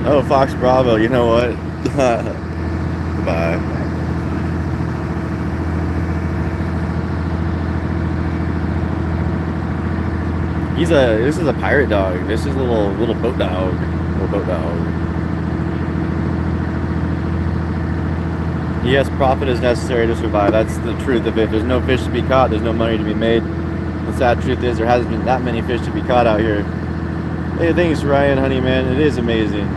Oh, Fox Bravo, you know what? Bye. This is a pirate dog. This is a little boat dog. Little boat dog. Yes, profit is necessary to survive. That's the truth of it. There's no fish to be caught. There's no money to be made. The sad truth is there hasn't been that many fish to be caught out here. Hey, thanks, Ryan, honey, man. It is amazing.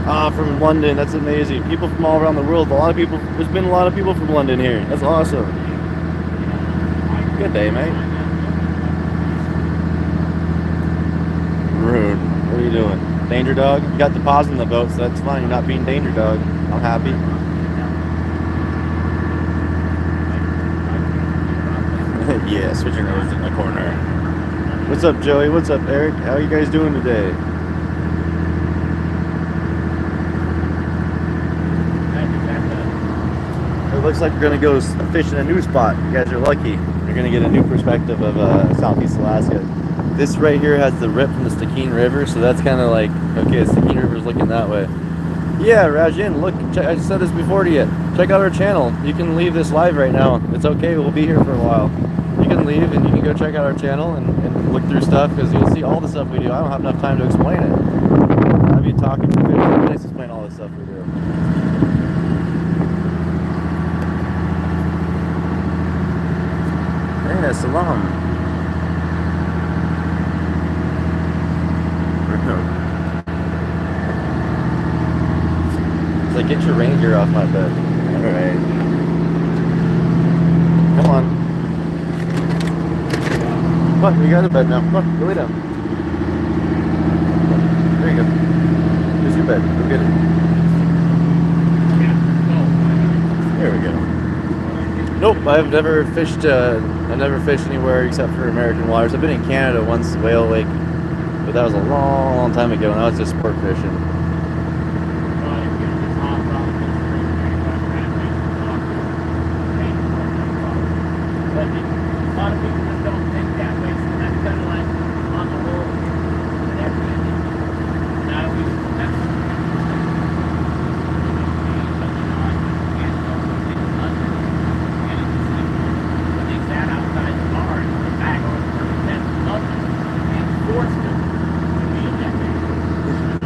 Ah, from London. That's amazing. People from all around the world. There's been a lot of people from London here. That's awesome. Good day, mate. Rude. What are you doing? Danger dog? You got deposit in the boat, so that's fine. You're not being danger dog. I'm happy. Yeah, switching roads in the corner. What's up, Joey? What's up, Eric? How are you guys doing today? It looks like we're gonna go fish in a new spot. You guys are lucky. You're gonna get a new perspective of Southeast Alaska. This right here has the rip from the Stikine River, so that's kind of like, okay, the Stikine River's looking that way. Yeah, Rajan, look, I said this before to you. Check out our channel. You can leave this live right now. It's okay, we'll be here for a while. You can leave and you can go check out our channel and look through stuff because you'll see all the stuff we do. I don't have enough time to explain it. I'll be talking for 15 minutes to explain all the stuff we do. Yeah, salam. It's like, get your reindeer off my bed. Alright. Come on. Come on, we got a bed now. Come on, go lay down. There you go. Here's your bed. Go get it. There we go. Nope, I've never fished. I never fished anywhere except for American waters. I've been in Canada once, Whale Lake, but that was a long, long time ago, and I was just sport fishing.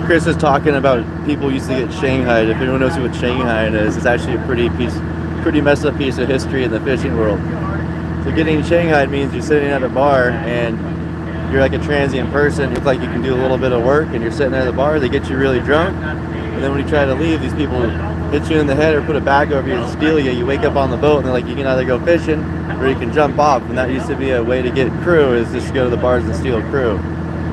Chris is talking about people used to get shanghaied. If anyone knows what shanghaiing is, it's actually a pretty messed up piece of history in the fishing world. So getting shanghaied means you're sitting at a bar and you're like a transient person. You look like you can do a little bit of work and you're sitting at the bar. They get you really drunk, and then when you try to leave, these people hit you in the head or put a bag over you and steal you. You wake up on the boat and they're like, you can either go fishing or you can jump off. And that used to be a way to get crew, is just go to the bars and steal crew.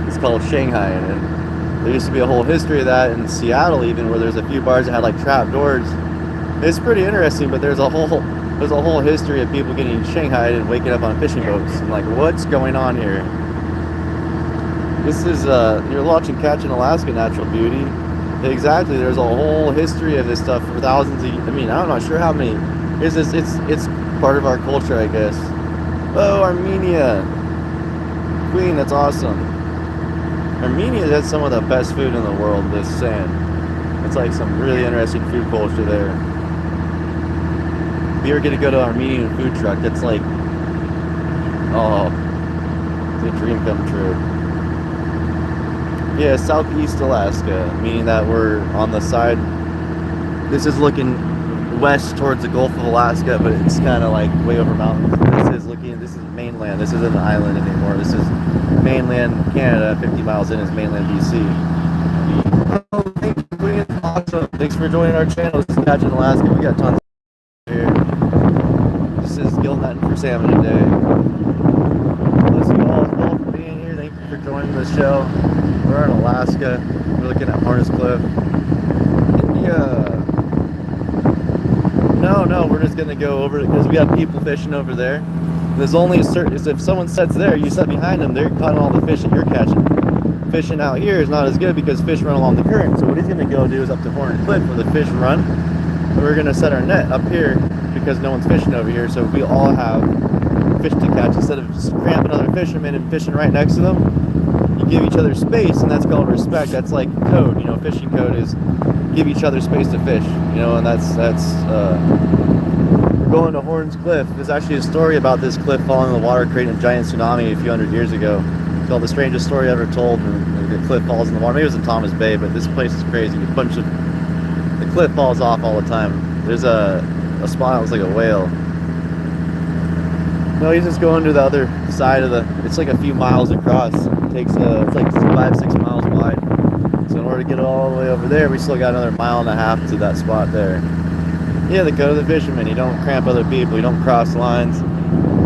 It's called shanghaiing. And there used to be a whole history of that in Seattle, even, where there's a few bars that had like trap doors. It's pretty interesting, but there's a whole history of people getting shanghaied and waking up on fishing boats. And like, what's going on here? This is you're watching Catching Alaska Natural Beauty. Exactly. There's a whole history of this stuff for thousands of. I mean, I'm not sure how many. It's part of our culture, I guess. Oh, Armenia, Queen. That's awesome. Armenia has some of the best food in the world. Just saying. It's like some really interesting food culture there. If you ever get to go to an Armenian food truck, it's like, oh, it's a dream come true. Yeah, Southeast Alaska, meaning that we're on the side. This is looking west towards the Gulf of Alaska, but it's kind of like way over mountains. This is mainland. This isn't an island anymore. This is mainland Canada. 50 miles in is mainland BC. Oh, thanks for being awesome. Thanks for joining our channel. This is Catching Alaska. We got tons here. This is Gillnetting for salmon today. Bless you all for being here. Thank you for joining the show. We're in Alaska. We're looking at Harness Cliff. India. No, we're just gonna go over it because we have people fishing over there. There's only a certain. If someone sets there, you set behind them, they're caught all the fish that you're catching. Fishing out here is not as good because fish run along the current. So what he's gonna go do is up to Hornet Cliff where the fish run. And we're gonna set our net up here because no one's fishing over here. So we all have fish to catch instead of just cramping other fishermen and fishing right next to them. You give each other space, and that's called respect. That's like code. You know, fishing code is give each other space to fish. You know, and that's we're going to Horns Cliff. There's actually a story about this cliff falling in the water, creating a giant tsunami a few hundred years ago. It's called the strangest story ever told. And the cliff falls in the water. Maybe it was in Thomas Bay, but this place is crazy. The cliff falls off all the time. There's a spot that looks like a whale. No, he's just going to the other side of the. It's like a few miles across. It takes it's like 5-6 miles wide. So in order to get all the way over there, we still got another 1.5 miles to that spot there. Yeah, the code of the fisherman. You don't cramp other people. You don't cross lines.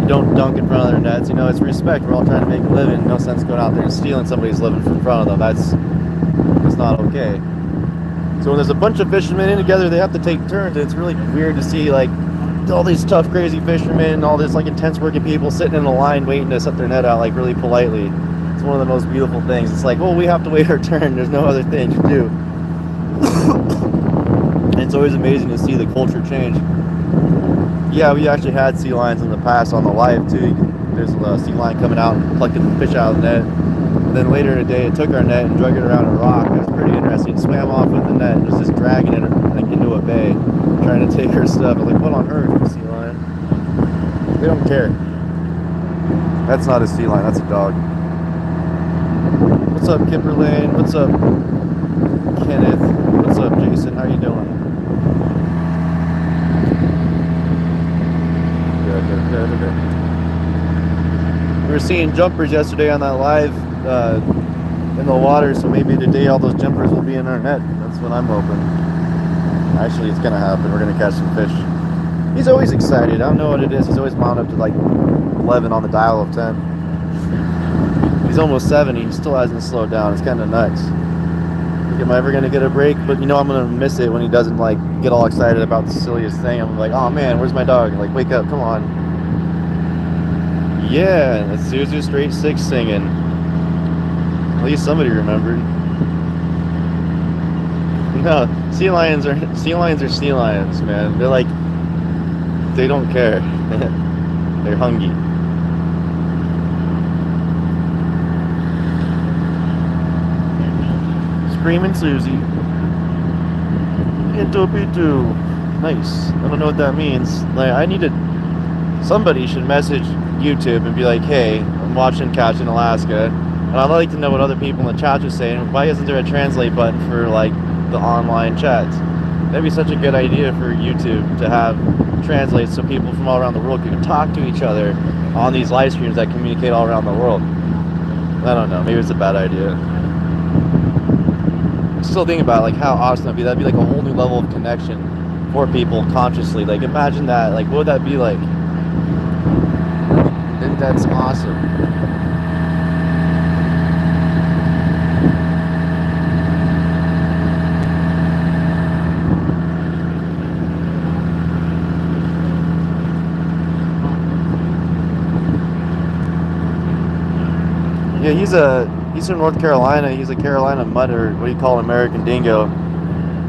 You don't dunk in front of their nets. You know, it's respect. We're all trying to make a living. No sense going out there and stealing somebody's living from in front of them. That's not okay. So when there's a bunch of fishermen in together, they have to take turns. And it's really weird to see like all these tough, crazy fishermen, all this like intense working people sitting in a line waiting to set their net out like really politely. It's one of the most beautiful things. It's like, well, we have to wait our turn. There's no other thing to do. And it's always amazing to see the culture change. Yeah, we actually had sea lions in the past on the live too. There's a sea lion coming out and plucking the fish out of the net. And then later in the day, it took our net and drug it around a rock. It was pretty interesting. It swam off with the net and was just dragging it like into a bay, trying to take her stuff. I was like, what on earth, sea lion? They don't care. That's not a sea lion, that's a dog. What's up, Kimberlane? What's up, Kenneth? What's up, Jason? How you doing? We were seeing jumpers yesterday on that live in the water, so maybe today all those jumpers will be in our net. That's what I'm hoping. Actually, it's gonna happen. We're gonna catch some fish. He's always excited. I don't know what it is. He's always wound up to like 11 on the dial of 10. He's almost 70. He still hasn't slowed down. It's kind of nuts. Like, am I ever gonna get a break? But you know I'm gonna miss it when he doesn't like get all excited about the silliest thing. I'm like, oh man, where's my dog? Like, wake up, come on. Yeah, that's Suzu Straight 6 singing. At least somebody remembered. No, sea lions are sea lions, man. They're like, they don't care. They're hungry. Screaming Susie. Into pitu. Nice. I don't know what that means. Like, somebody should message YouTube and be like, hey, I'm watching Catching Alaska, and I'd like to know what other people in the chat are saying. Why isn't there a translate button for like the online chats? That'd be such a good idea for YouTube to have translate so people from all around the world can talk to each other on these live streams that communicate all around the world. I don't know, maybe it's a bad idea. I'm still thinking about like how awesome that'd be. That'd be like a whole new level of connection for people consciously. Like imagine that, like what would that be like? I think that's awesome. Yeah, He's from North Carolina. He's a Carolina mutt, or what do you call an American dingo.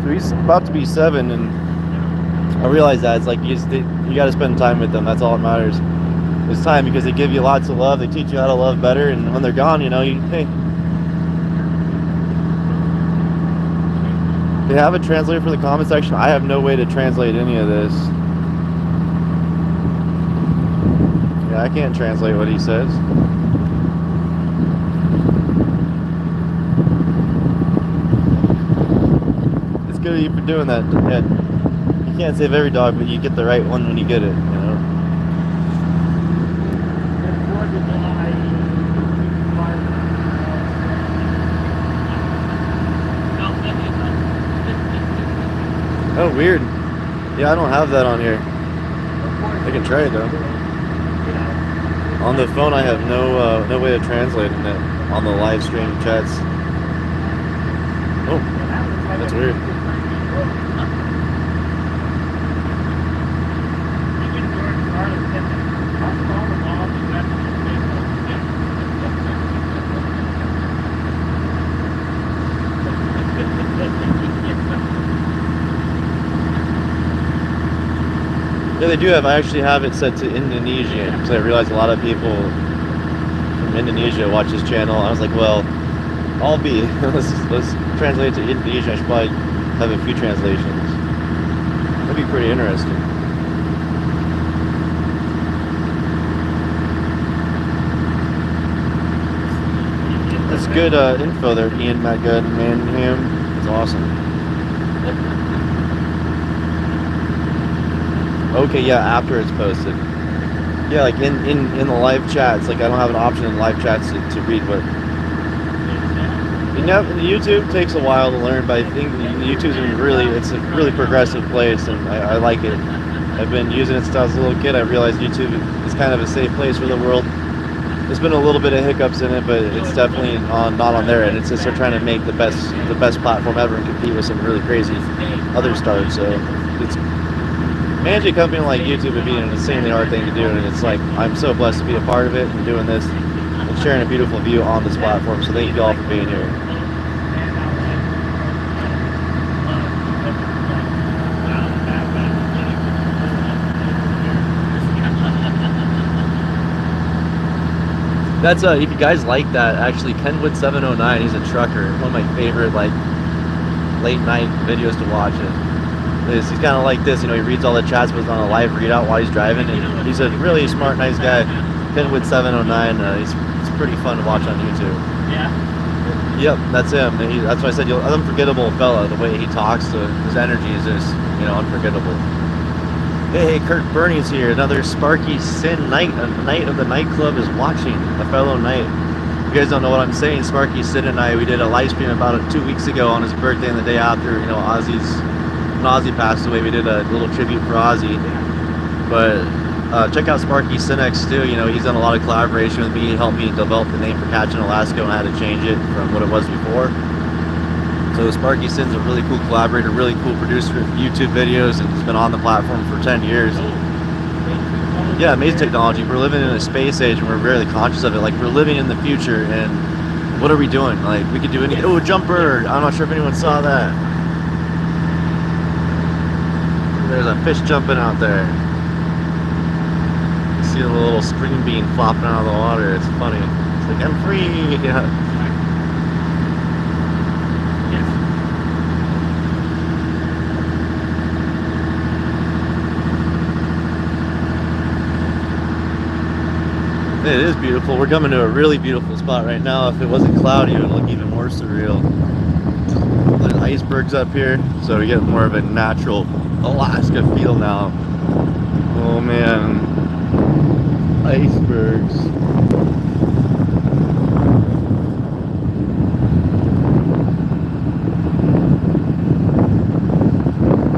So he's about to be 7, and I realize that it's like you got to spend time with them. That's all that matters. It's time, because they give you lots of love. They teach you how to love better, and when they're gone, you know, hey. They have a translator for the comment section. I have no way to translate any of this. Yeah, I can't translate what he says. It's good of you for doing that. Yeah. You can't save every dog, but you get the right one when you get it, you know? Oh, weird. Yeah, I don't have that on here. I can try it though. On the phone, I have no way of translating it on the live stream chats. Oh, that's weird. Yeah, they do have. I actually have it set to Indonesian, because I realized a lot of people from Indonesia watch this channel. I was like, well, I'll be. let's translate it to Indonesian. I should probably have a few translations. That'd be pretty interesting. That's good info there, Ian, Matt Good, Manham. It's awesome. Okay, yeah, after it's posted. Yeah, like in the live chats, like I don't have an option in live chats to read what. You know, YouTube takes a while to learn, but I think YouTube's it's a really progressive place, and I like it. I've been using it since I was a little kid. I realized YouTube is kind of a safe place for the world. There's been a little bit of hiccups in it, but it's definitely not on their end. It's just they're trying to make the best platform ever and compete with some really crazy other stars. So it's managing a company like YouTube would be an insanely hard thing to do, and it's like I'm so blessed to be a part of it and doing this and sharing a beautiful view on this platform. So thank you all for being here. That's if you guys like that, actually Kenwood 709, he's a trucker. One of my favorite like late night videos to watch. He's kind of like this, you know, he reads all the chats, but he's on a live readout while he's driving, and he's a really smart, nice guy. Kenwood 709, he's pretty fun to watch on YouTube. Yeah? Yep, that's him. That's why I said you'll unforgettable fella. The way he talks, his energy is just, you know, unforgettable. Hey, Kurt Burney's here. Another Sparky Sin night. A night of the nightclub is watching. A fellow night. You guys don't know what I'm saying. Sparky Sin and I, we did a live stream about 2 weeks ago on his birthday and the day after, you know, when Ozzy passed away, we did a little tribute for Ozzy. But check out Sparky Sinex too. You know, he's done a lot of collaboration with me. He helped me develop the name for Catching Alaska and I had to change it from what it was before. So Sparky Sin's a really cool collaborator, really cool producer of YouTube videos, and has been on the platform for 10 years. Yeah, amazing technology. We're living in a space age and we're really conscious of it. Like, we're living in the future, and what are we doing? Like, we could do anything. Oh, a jump bird. I'm not sure if anyone saw that. There's a fish jumping out there. You see the little string bean flopping out of the water. It's funny. It's like, I'm free. Yeah. It is beautiful. We're coming to a really beautiful spot right now. If it wasn't cloudy, it would look even more surreal. There's icebergs up here, so we get more of a natural Alaska feel now. Oh man, icebergs.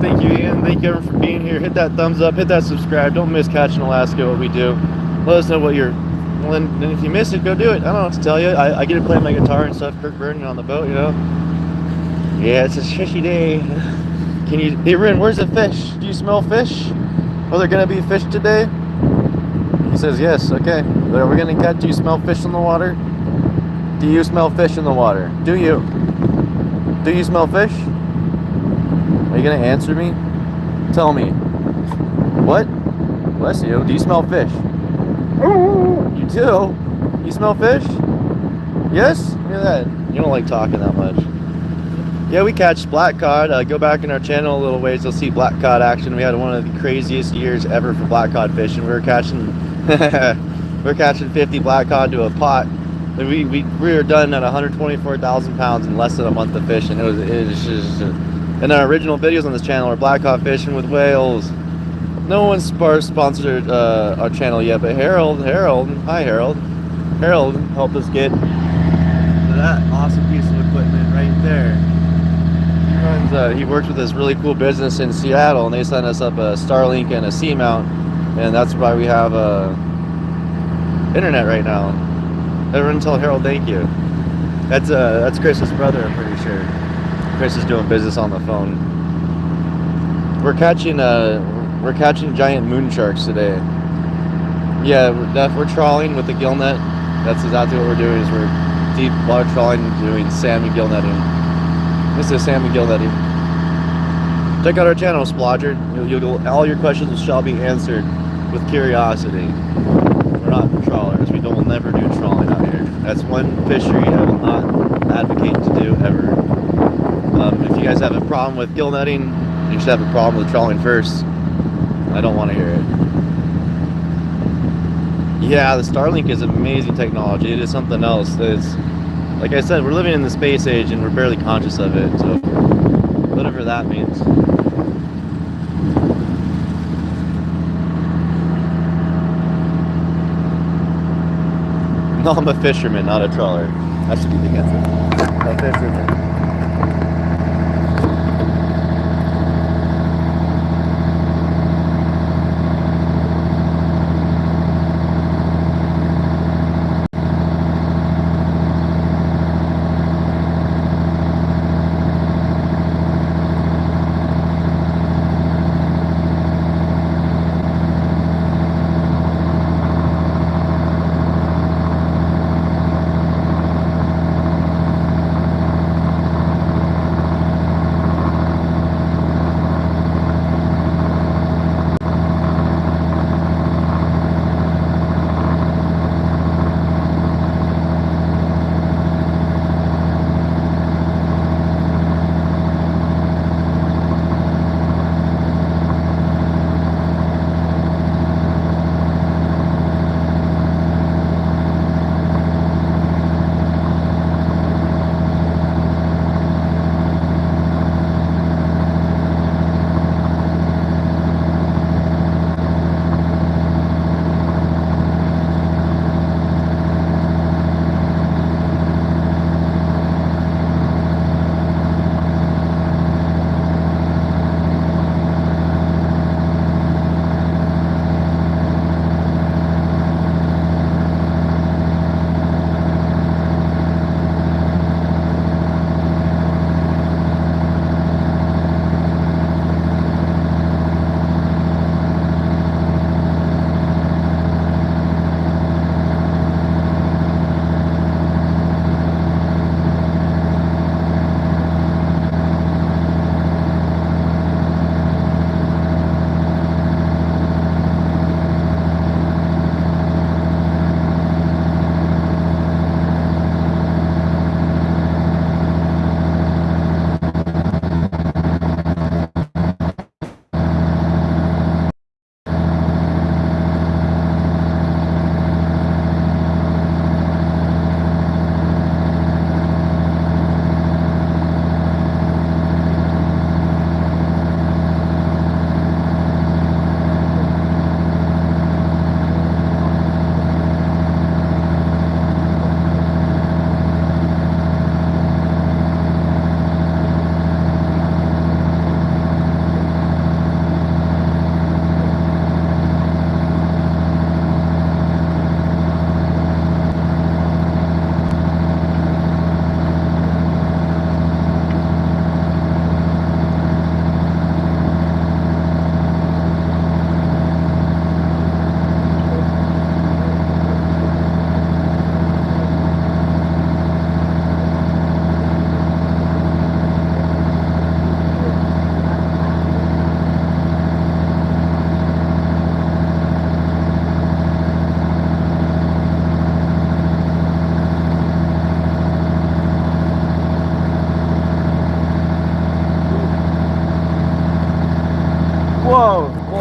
Thank you, Ian. Thank you everyone for being here. Hit that thumbs up, hit that subscribe. Don't miss Catching Alaska, what we do. Let us know what you're. Well, then if you miss it, go do it. I don't know what to tell you. I get to play my guitar and stuff. Kirk Burning on the boat, you know. Yeah, it's a fishy day. Can you? Hey, Rin, where's the fish? Do you smell fish? Are there gonna be fish today? He says yes. Okay. Are we gonna catch? Do you smell fish in the water? Do you smell fish in the water? Do you? Do you smell fish? Are you gonna answer me? Tell me. What? Bless you. Do you smell fish? You do? You smell fish? Yes? Look at that. You don't like talking that much. Yeah, we catch black cod. Go back in our channel a little ways, you'll see black cod action. We had one of the craziest years ever for black cod fishing. We were catching we were catching 50 black cod to a pot. We were done at 124,000 pounds in less than a month of fishing. It was just in our original videos on this channel are black cod fishing with whales. No one's sponsored our channel yet, but Harold, hi Harold helped us get that awesome piece of equipment right there. He works with this really cool business in Seattle, and they sent us up a Starlink and a C-mount, and that's why we have internet right now. Everyone tell Harold thank you. That's Chris's brother, I'm pretty sure. Chris is doing business on the phone. We're catching giant moon sharks today. Yeah, we're trawling with the gill net. That's exactly what we're doing. Is we're deep water trawling and doing salmon gill netting. This is salmon gill netting. Check out our channel, Splodger. All your questions shall be answered with curiosity. We're not trawlers. We will never do trawling out here. That's one fishery I will not advocate to do ever. If you guys have a problem with gill netting, you should have a problem with trawling first. I don't want to hear it. Yeah, the Starlink is amazing technology. It is something else. It's, like I said, we're living in the space age and we're barely conscious of it. So, whatever that means. No, I'm a fisherman, not a trawler. That should be the answer. A fisherman.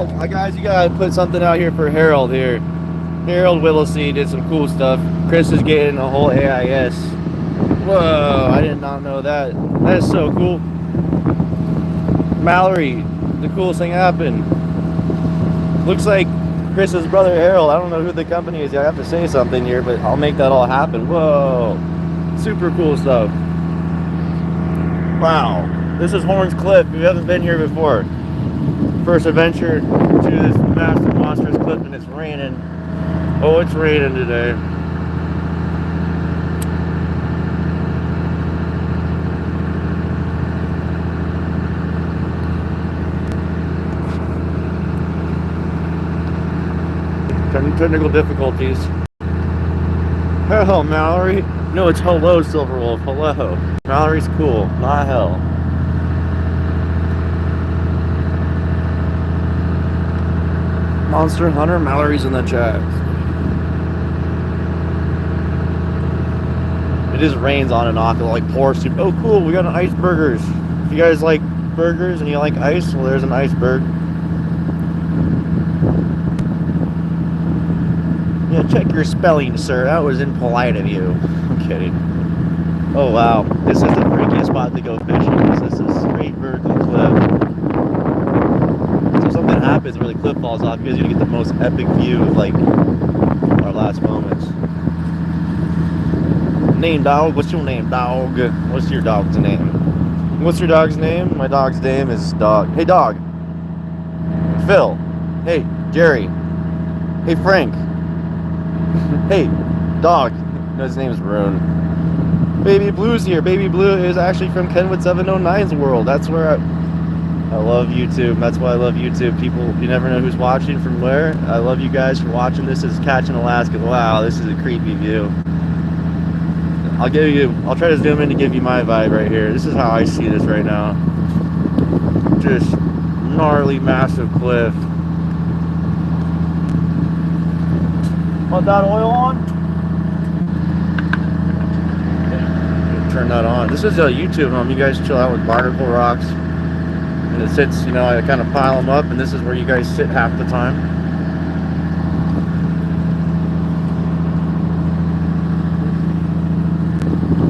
Guys, you gotta put something out here for Harold here. Harold Whittlesey did some cool stuff. Chris is getting a whole AIS. Whoa, I did not know that. That is so cool. Mallory, the coolest thing happened. Looks like Chris's brother Harold. I don't know who the company is. I have to say something here, but I'll make that all happen. Whoa, super cool stuff. Wow, this is Horns Cliff. If you haven't been here before, first adventure to this massive monstrous cliff, and it's raining. Oh, it's raining today. Technical difficulties. Hello, Mallory. No, it's hello, Silverwolf. Hello. Mallory's cool, not hell. Monster Hunter, Mallory's in the chat. It just rains on and off. It like pours soup. Oh, cool. We got an ice burgers. If you guys like burgers and you like ice, well, there's an iceberg. Yeah, check your spelling, sir. That was impolite of you. I'm kidding. Oh, wow. This is the freakiest spot to go fishing. This is a straight vertical cliff. So if something happens where the cliff falls off, you guys are going to get the most epic view of, like, our last moments. Name, dog? What's your name, dog? What's your dog's name? What's your dog's name? My dog's name is Dog. Hey, dog. Phil. Hey, Jerry. Hey, Frank. Hey, dog. No, his name is Rune. Baby Blue's here. Baby Blue is actually from Kenwood 709's world. That's where I love YouTube. That's why I love YouTube. People, you never know who's watching from where. I love you guys for watching. This is Catching Alaska. Wow, this is a creepy view. I'll try to zoom in to give you my vibe right here. This is how I see this right now. Just gnarly, massive cliff. Want that oil on? Turn that on. This is a YouTube home. You guys chill out with barnacle rocks. And it sits, you know, I kind of pile them up, and this is where you guys sit half the time.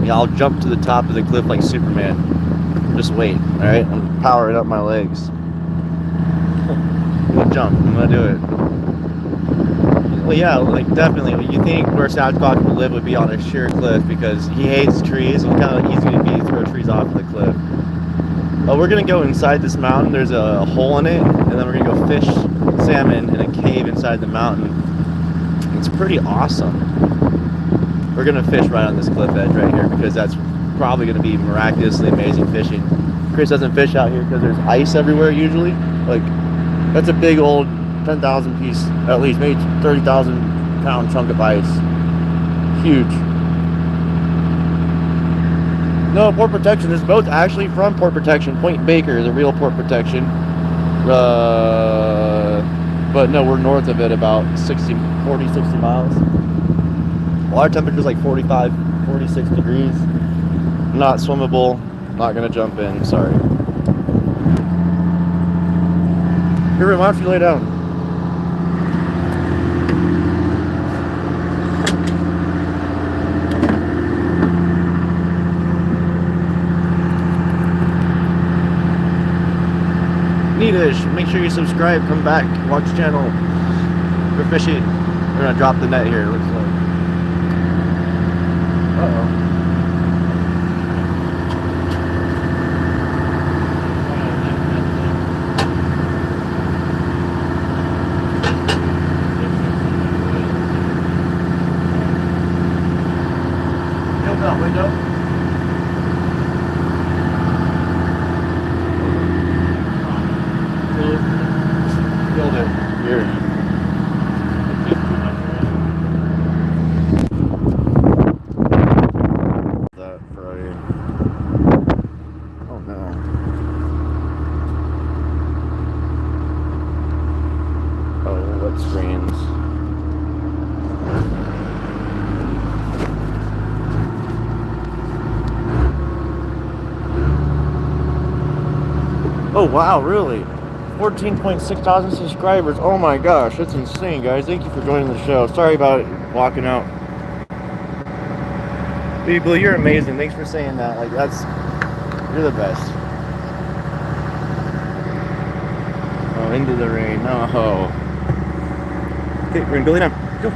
Yeah, I'll jump to the top of the cliff like Superman. Just wait, alright? I'm powering up my legs. I'm gonna jump. I'm gonna do it. Well, yeah, like definitely. You think where Sasquatch would live would be on a sheer cliff because he hates trees. It's kind of easy to be throw trees off the cliff. Oh, we're gonna go inside this mountain. There's a hole in it, and then we're gonna go fish salmon in a cave inside the mountain. It's pretty awesome. We're gonna fish right on this cliff edge right here because that's probably gonna be miraculously amazing fishing. Chris doesn't fish out here because there's ice everywhere usually. Like that's a big old 10,000 piece, at least maybe 30,000 pound chunk of ice. Huge. No, Port Protection. This boat's actually from Port Protection. Point Baker, the real Port Protection. But no, we're north of it about 40, 60 miles. Water temperature's like 45, 46 degrees. Not swimmable. Not gonna jump in, sorry. Here, why don't you lay down? Neatish, make sure you subscribe, come back, watch the channel. We're fishing. We're gonna drop the net here, it looks like. Uh-oh. Open that window. Killed it. Here. That Friday. Oh no. Oh, what screens? Oh wow, really? 14.6 thousand subscribers. Oh my gosh, that's insane, guys. Thank you for joining the show. Sorry about walking out. Baby Blue, you're amazing. Thanks for saying that. Like, you're the best. Oh, into the rain. Oh. Okay, we're gonna go lay down. Go.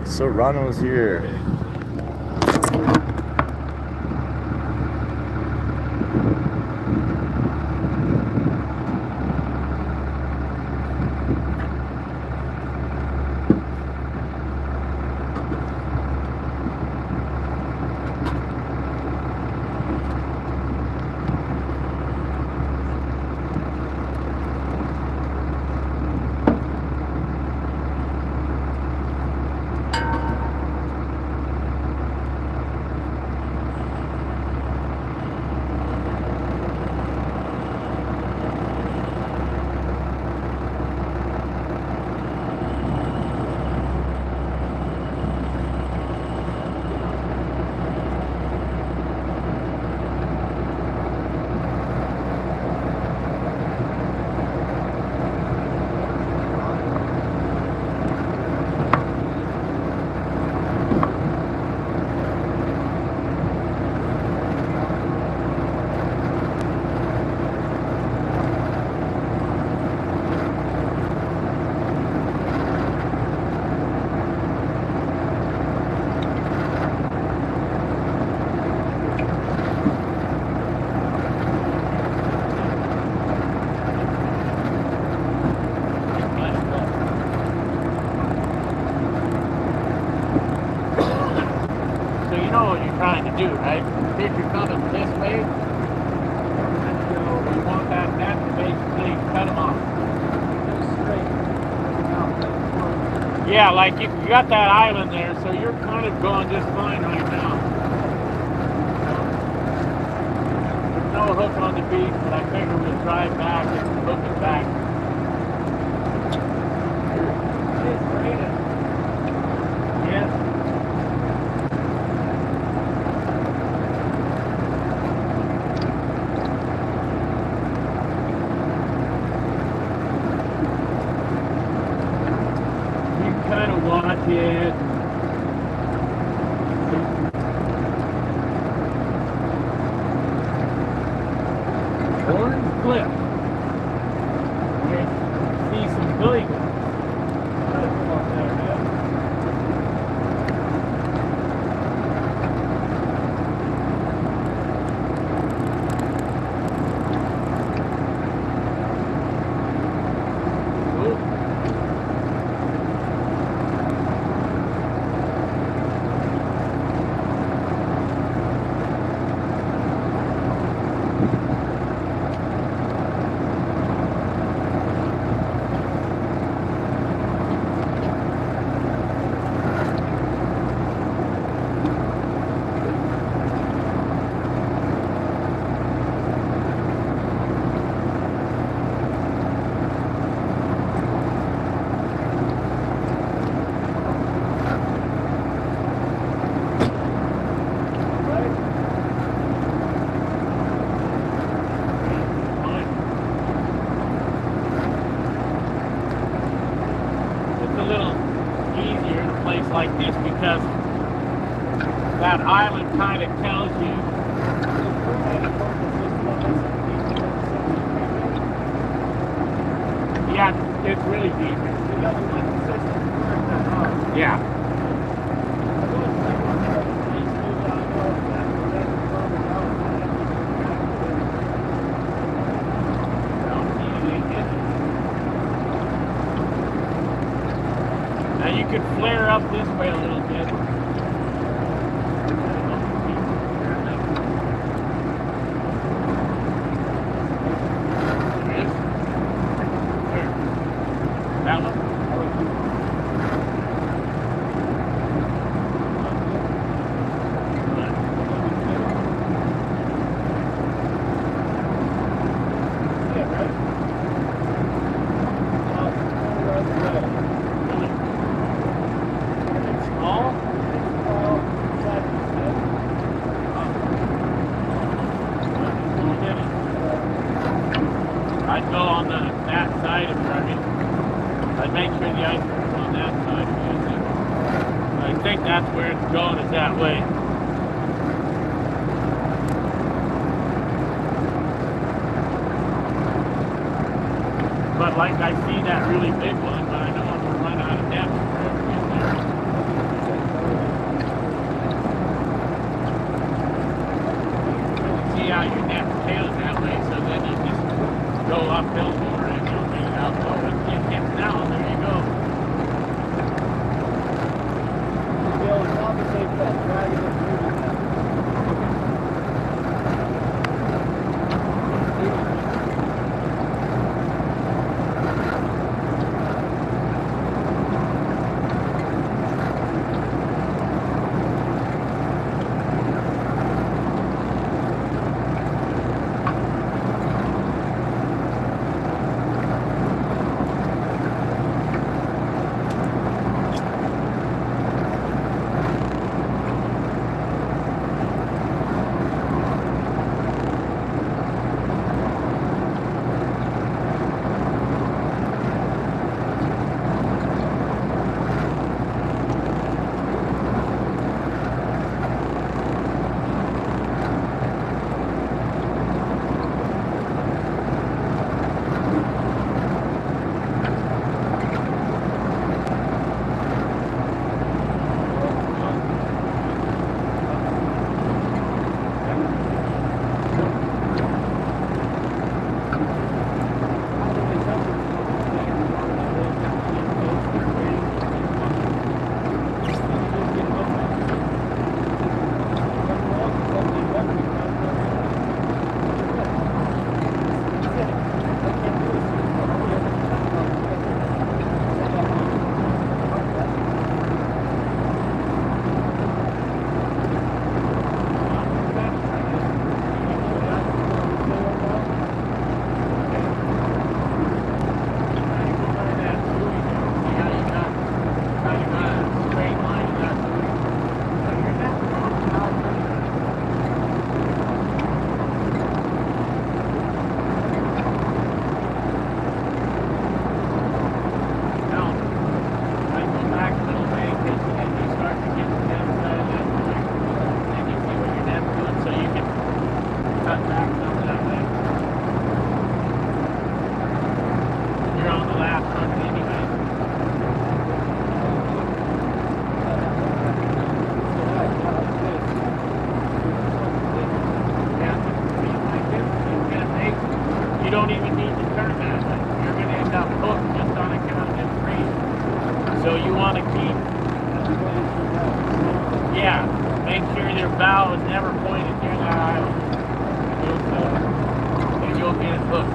Serrano's here. Trying to do, right? If you're coming this way, you want that to basically cut them off. Yeah, like you got that island there, so you're kind of going just fine right now. There's no hook on the beach, but I figure we'll drive back and hook it back. It's raining. Yes. Watch it. Orange Cliff. Okay. See some buildings. Like this because that island kind of tells you yeah, it's really deep. Yeah. Now you could flare up this way a little bit. That one. go on that side of it. I'd make sure the iceberg's on that side. I think that's where it's going, is that way. But like I see that really big one, but I know I'm going to run out of depth for it to get there. See how your net's tailed that way, so then you just go uphill more and you'll be out. So if it gets down, there you go. You'll be able to compensate for that dragging it through the net. You don't even need to turn that. You're going to end up hooked just on account of this reef. So you want to keep, yeah, make sure your bow is never pointed near that island. And you'll get it hooked.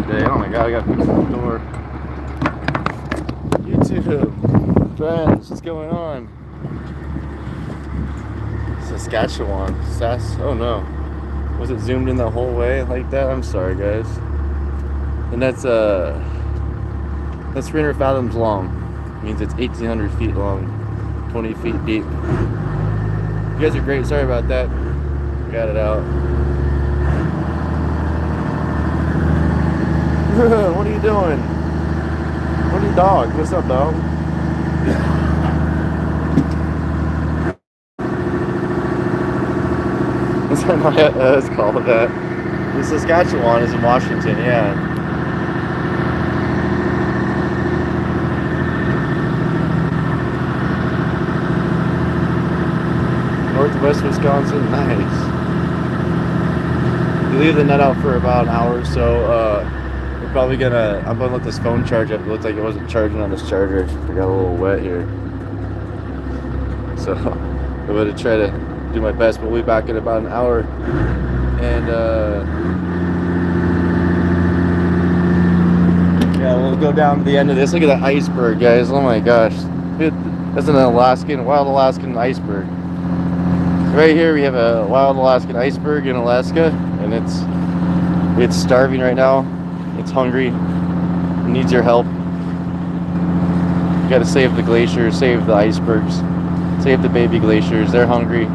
the day. Oh my god, I gotta fix the door. YouTube friends, what's going on? Saskatchewan. Oh no. Was it zoomed in the whole way like that? I'm sorry guys. And that's 300 fathoms long. It means it's 1,800 feet long, 20 feet deep. You guys are great. Sorry about that. Got it out. What are you doing? What are you, dog? What's up, dog? Let's call it that. The Saskatchewan is in Washington, yeah. Northwest Wisconsin, nice. You leave the net out for about an hour or so. We're probably I'm gonna let this phone charge up. It looks like it wasn't charging on this charger. I got a little wet here. So I'm gonna try to do my best, but we'll be back in about an hour. And yeah, we'll go down to the end of this. Look at that iceberg, guys. Oh my gosh. That's an wild Alaskan iceberg. Right here we have a wild Alaskan iceberg in Alaska, and it's starving right now. It's hungry. It needs your help. You gotta save the glaciers, save the icebergs, save the baby glaciers. They're hungry.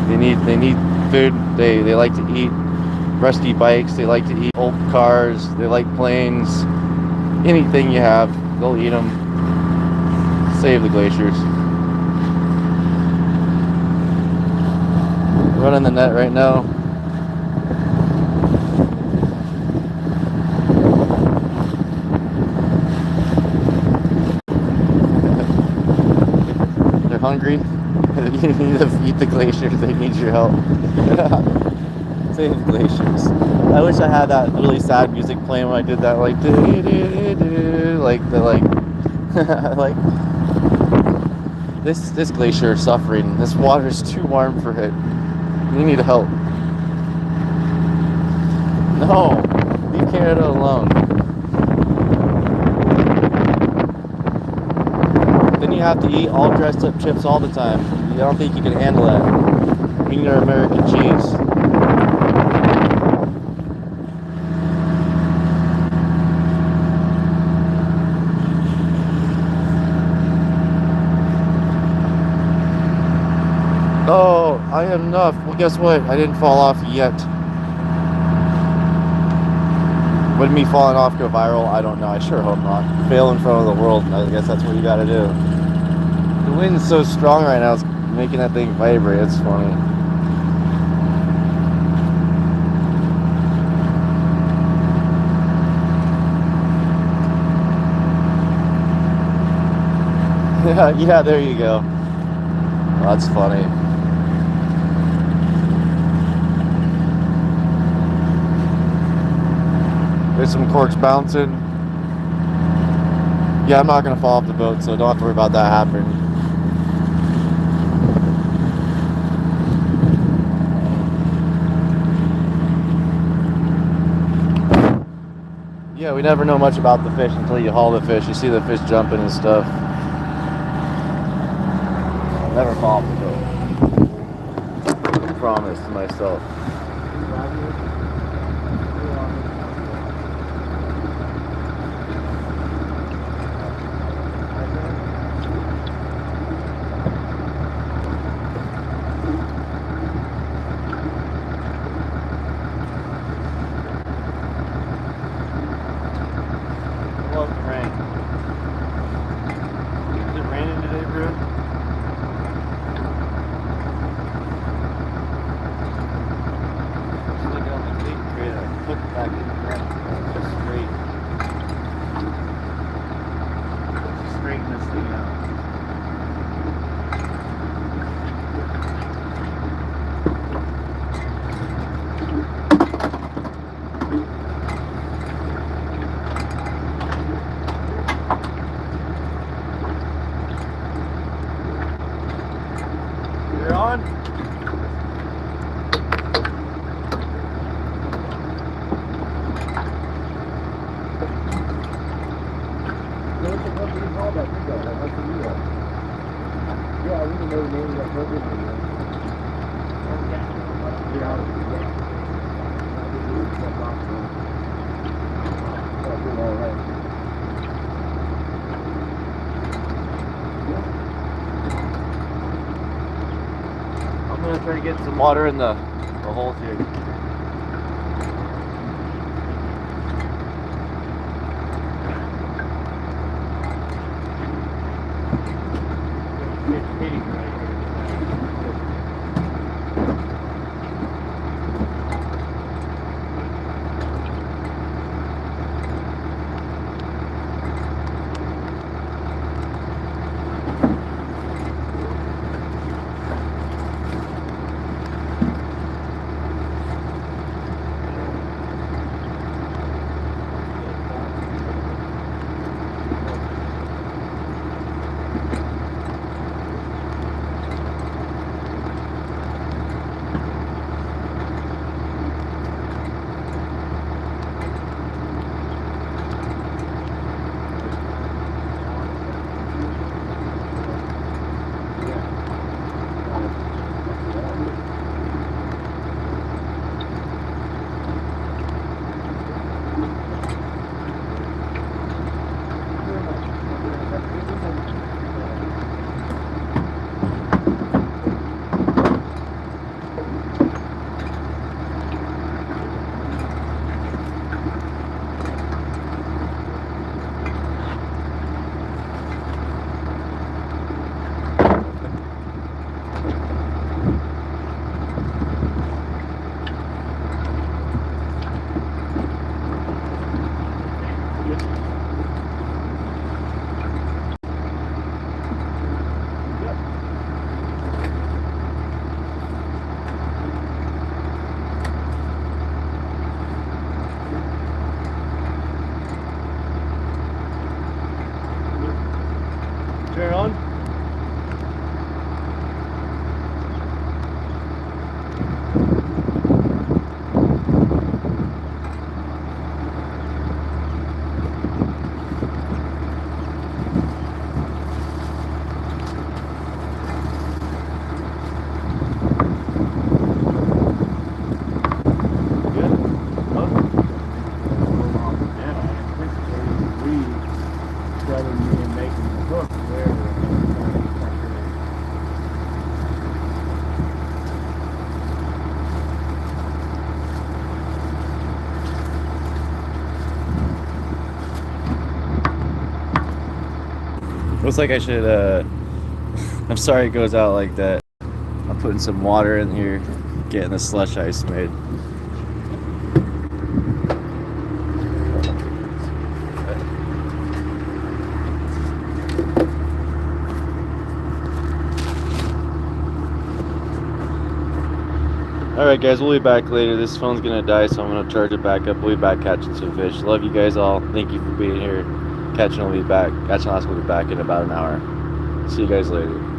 They need food. They like to eat rusty bikes. They like to eat old cars. They like planes. Anything you have, they'll eat them. Save the glaciers. Running the net right now. They're hungry. You need to feed the glaciers. They need your help. Save the glaciers. I wish I had that really sad music playing when I did that, like like this glacier is suffering. This water is too warm for it. You need help. No, leave Canada alone. Then you have to eat all dressed up chips all the time. I don't think you can handle that. We need our American cheese. Oh, I had enough. Well, guess what? I didn't fall off yet. Would me falling off go viral? I don't know. I sure hope not. Fail in front of the world. I guess that's what you gotta do. The wind's so strong right now, it's making that thing vibrate. It's funny. Yeah, there you go. Well, that's funny. There's some corks bouncing. Yeah, I'm not gonna fall off the boat, so don't have to worry about that happening. Yeah, we never know much about the fish until you haul the fish. You see the fish jumping and stuff. I'll never fall off the boat. I promise to myself. What's the company called that? That's the new one. Yeah, we didn't know the name of that program anymore. Yeah. All right. I'm gonna try to get some water in the holes here. It's hitting right here. Turn on. Looks like I should, I'm sorry it goes out like that. I'm putting some water in here, getting the slush ice made. Alright guys, we'll be back later. This phone's gonna die, so I'm gonna charge it back up. We'll be back catching some fish. Love you guys all. Thank you for being here. Catching will be back. Catching last will be back in about an hour. See you guys later.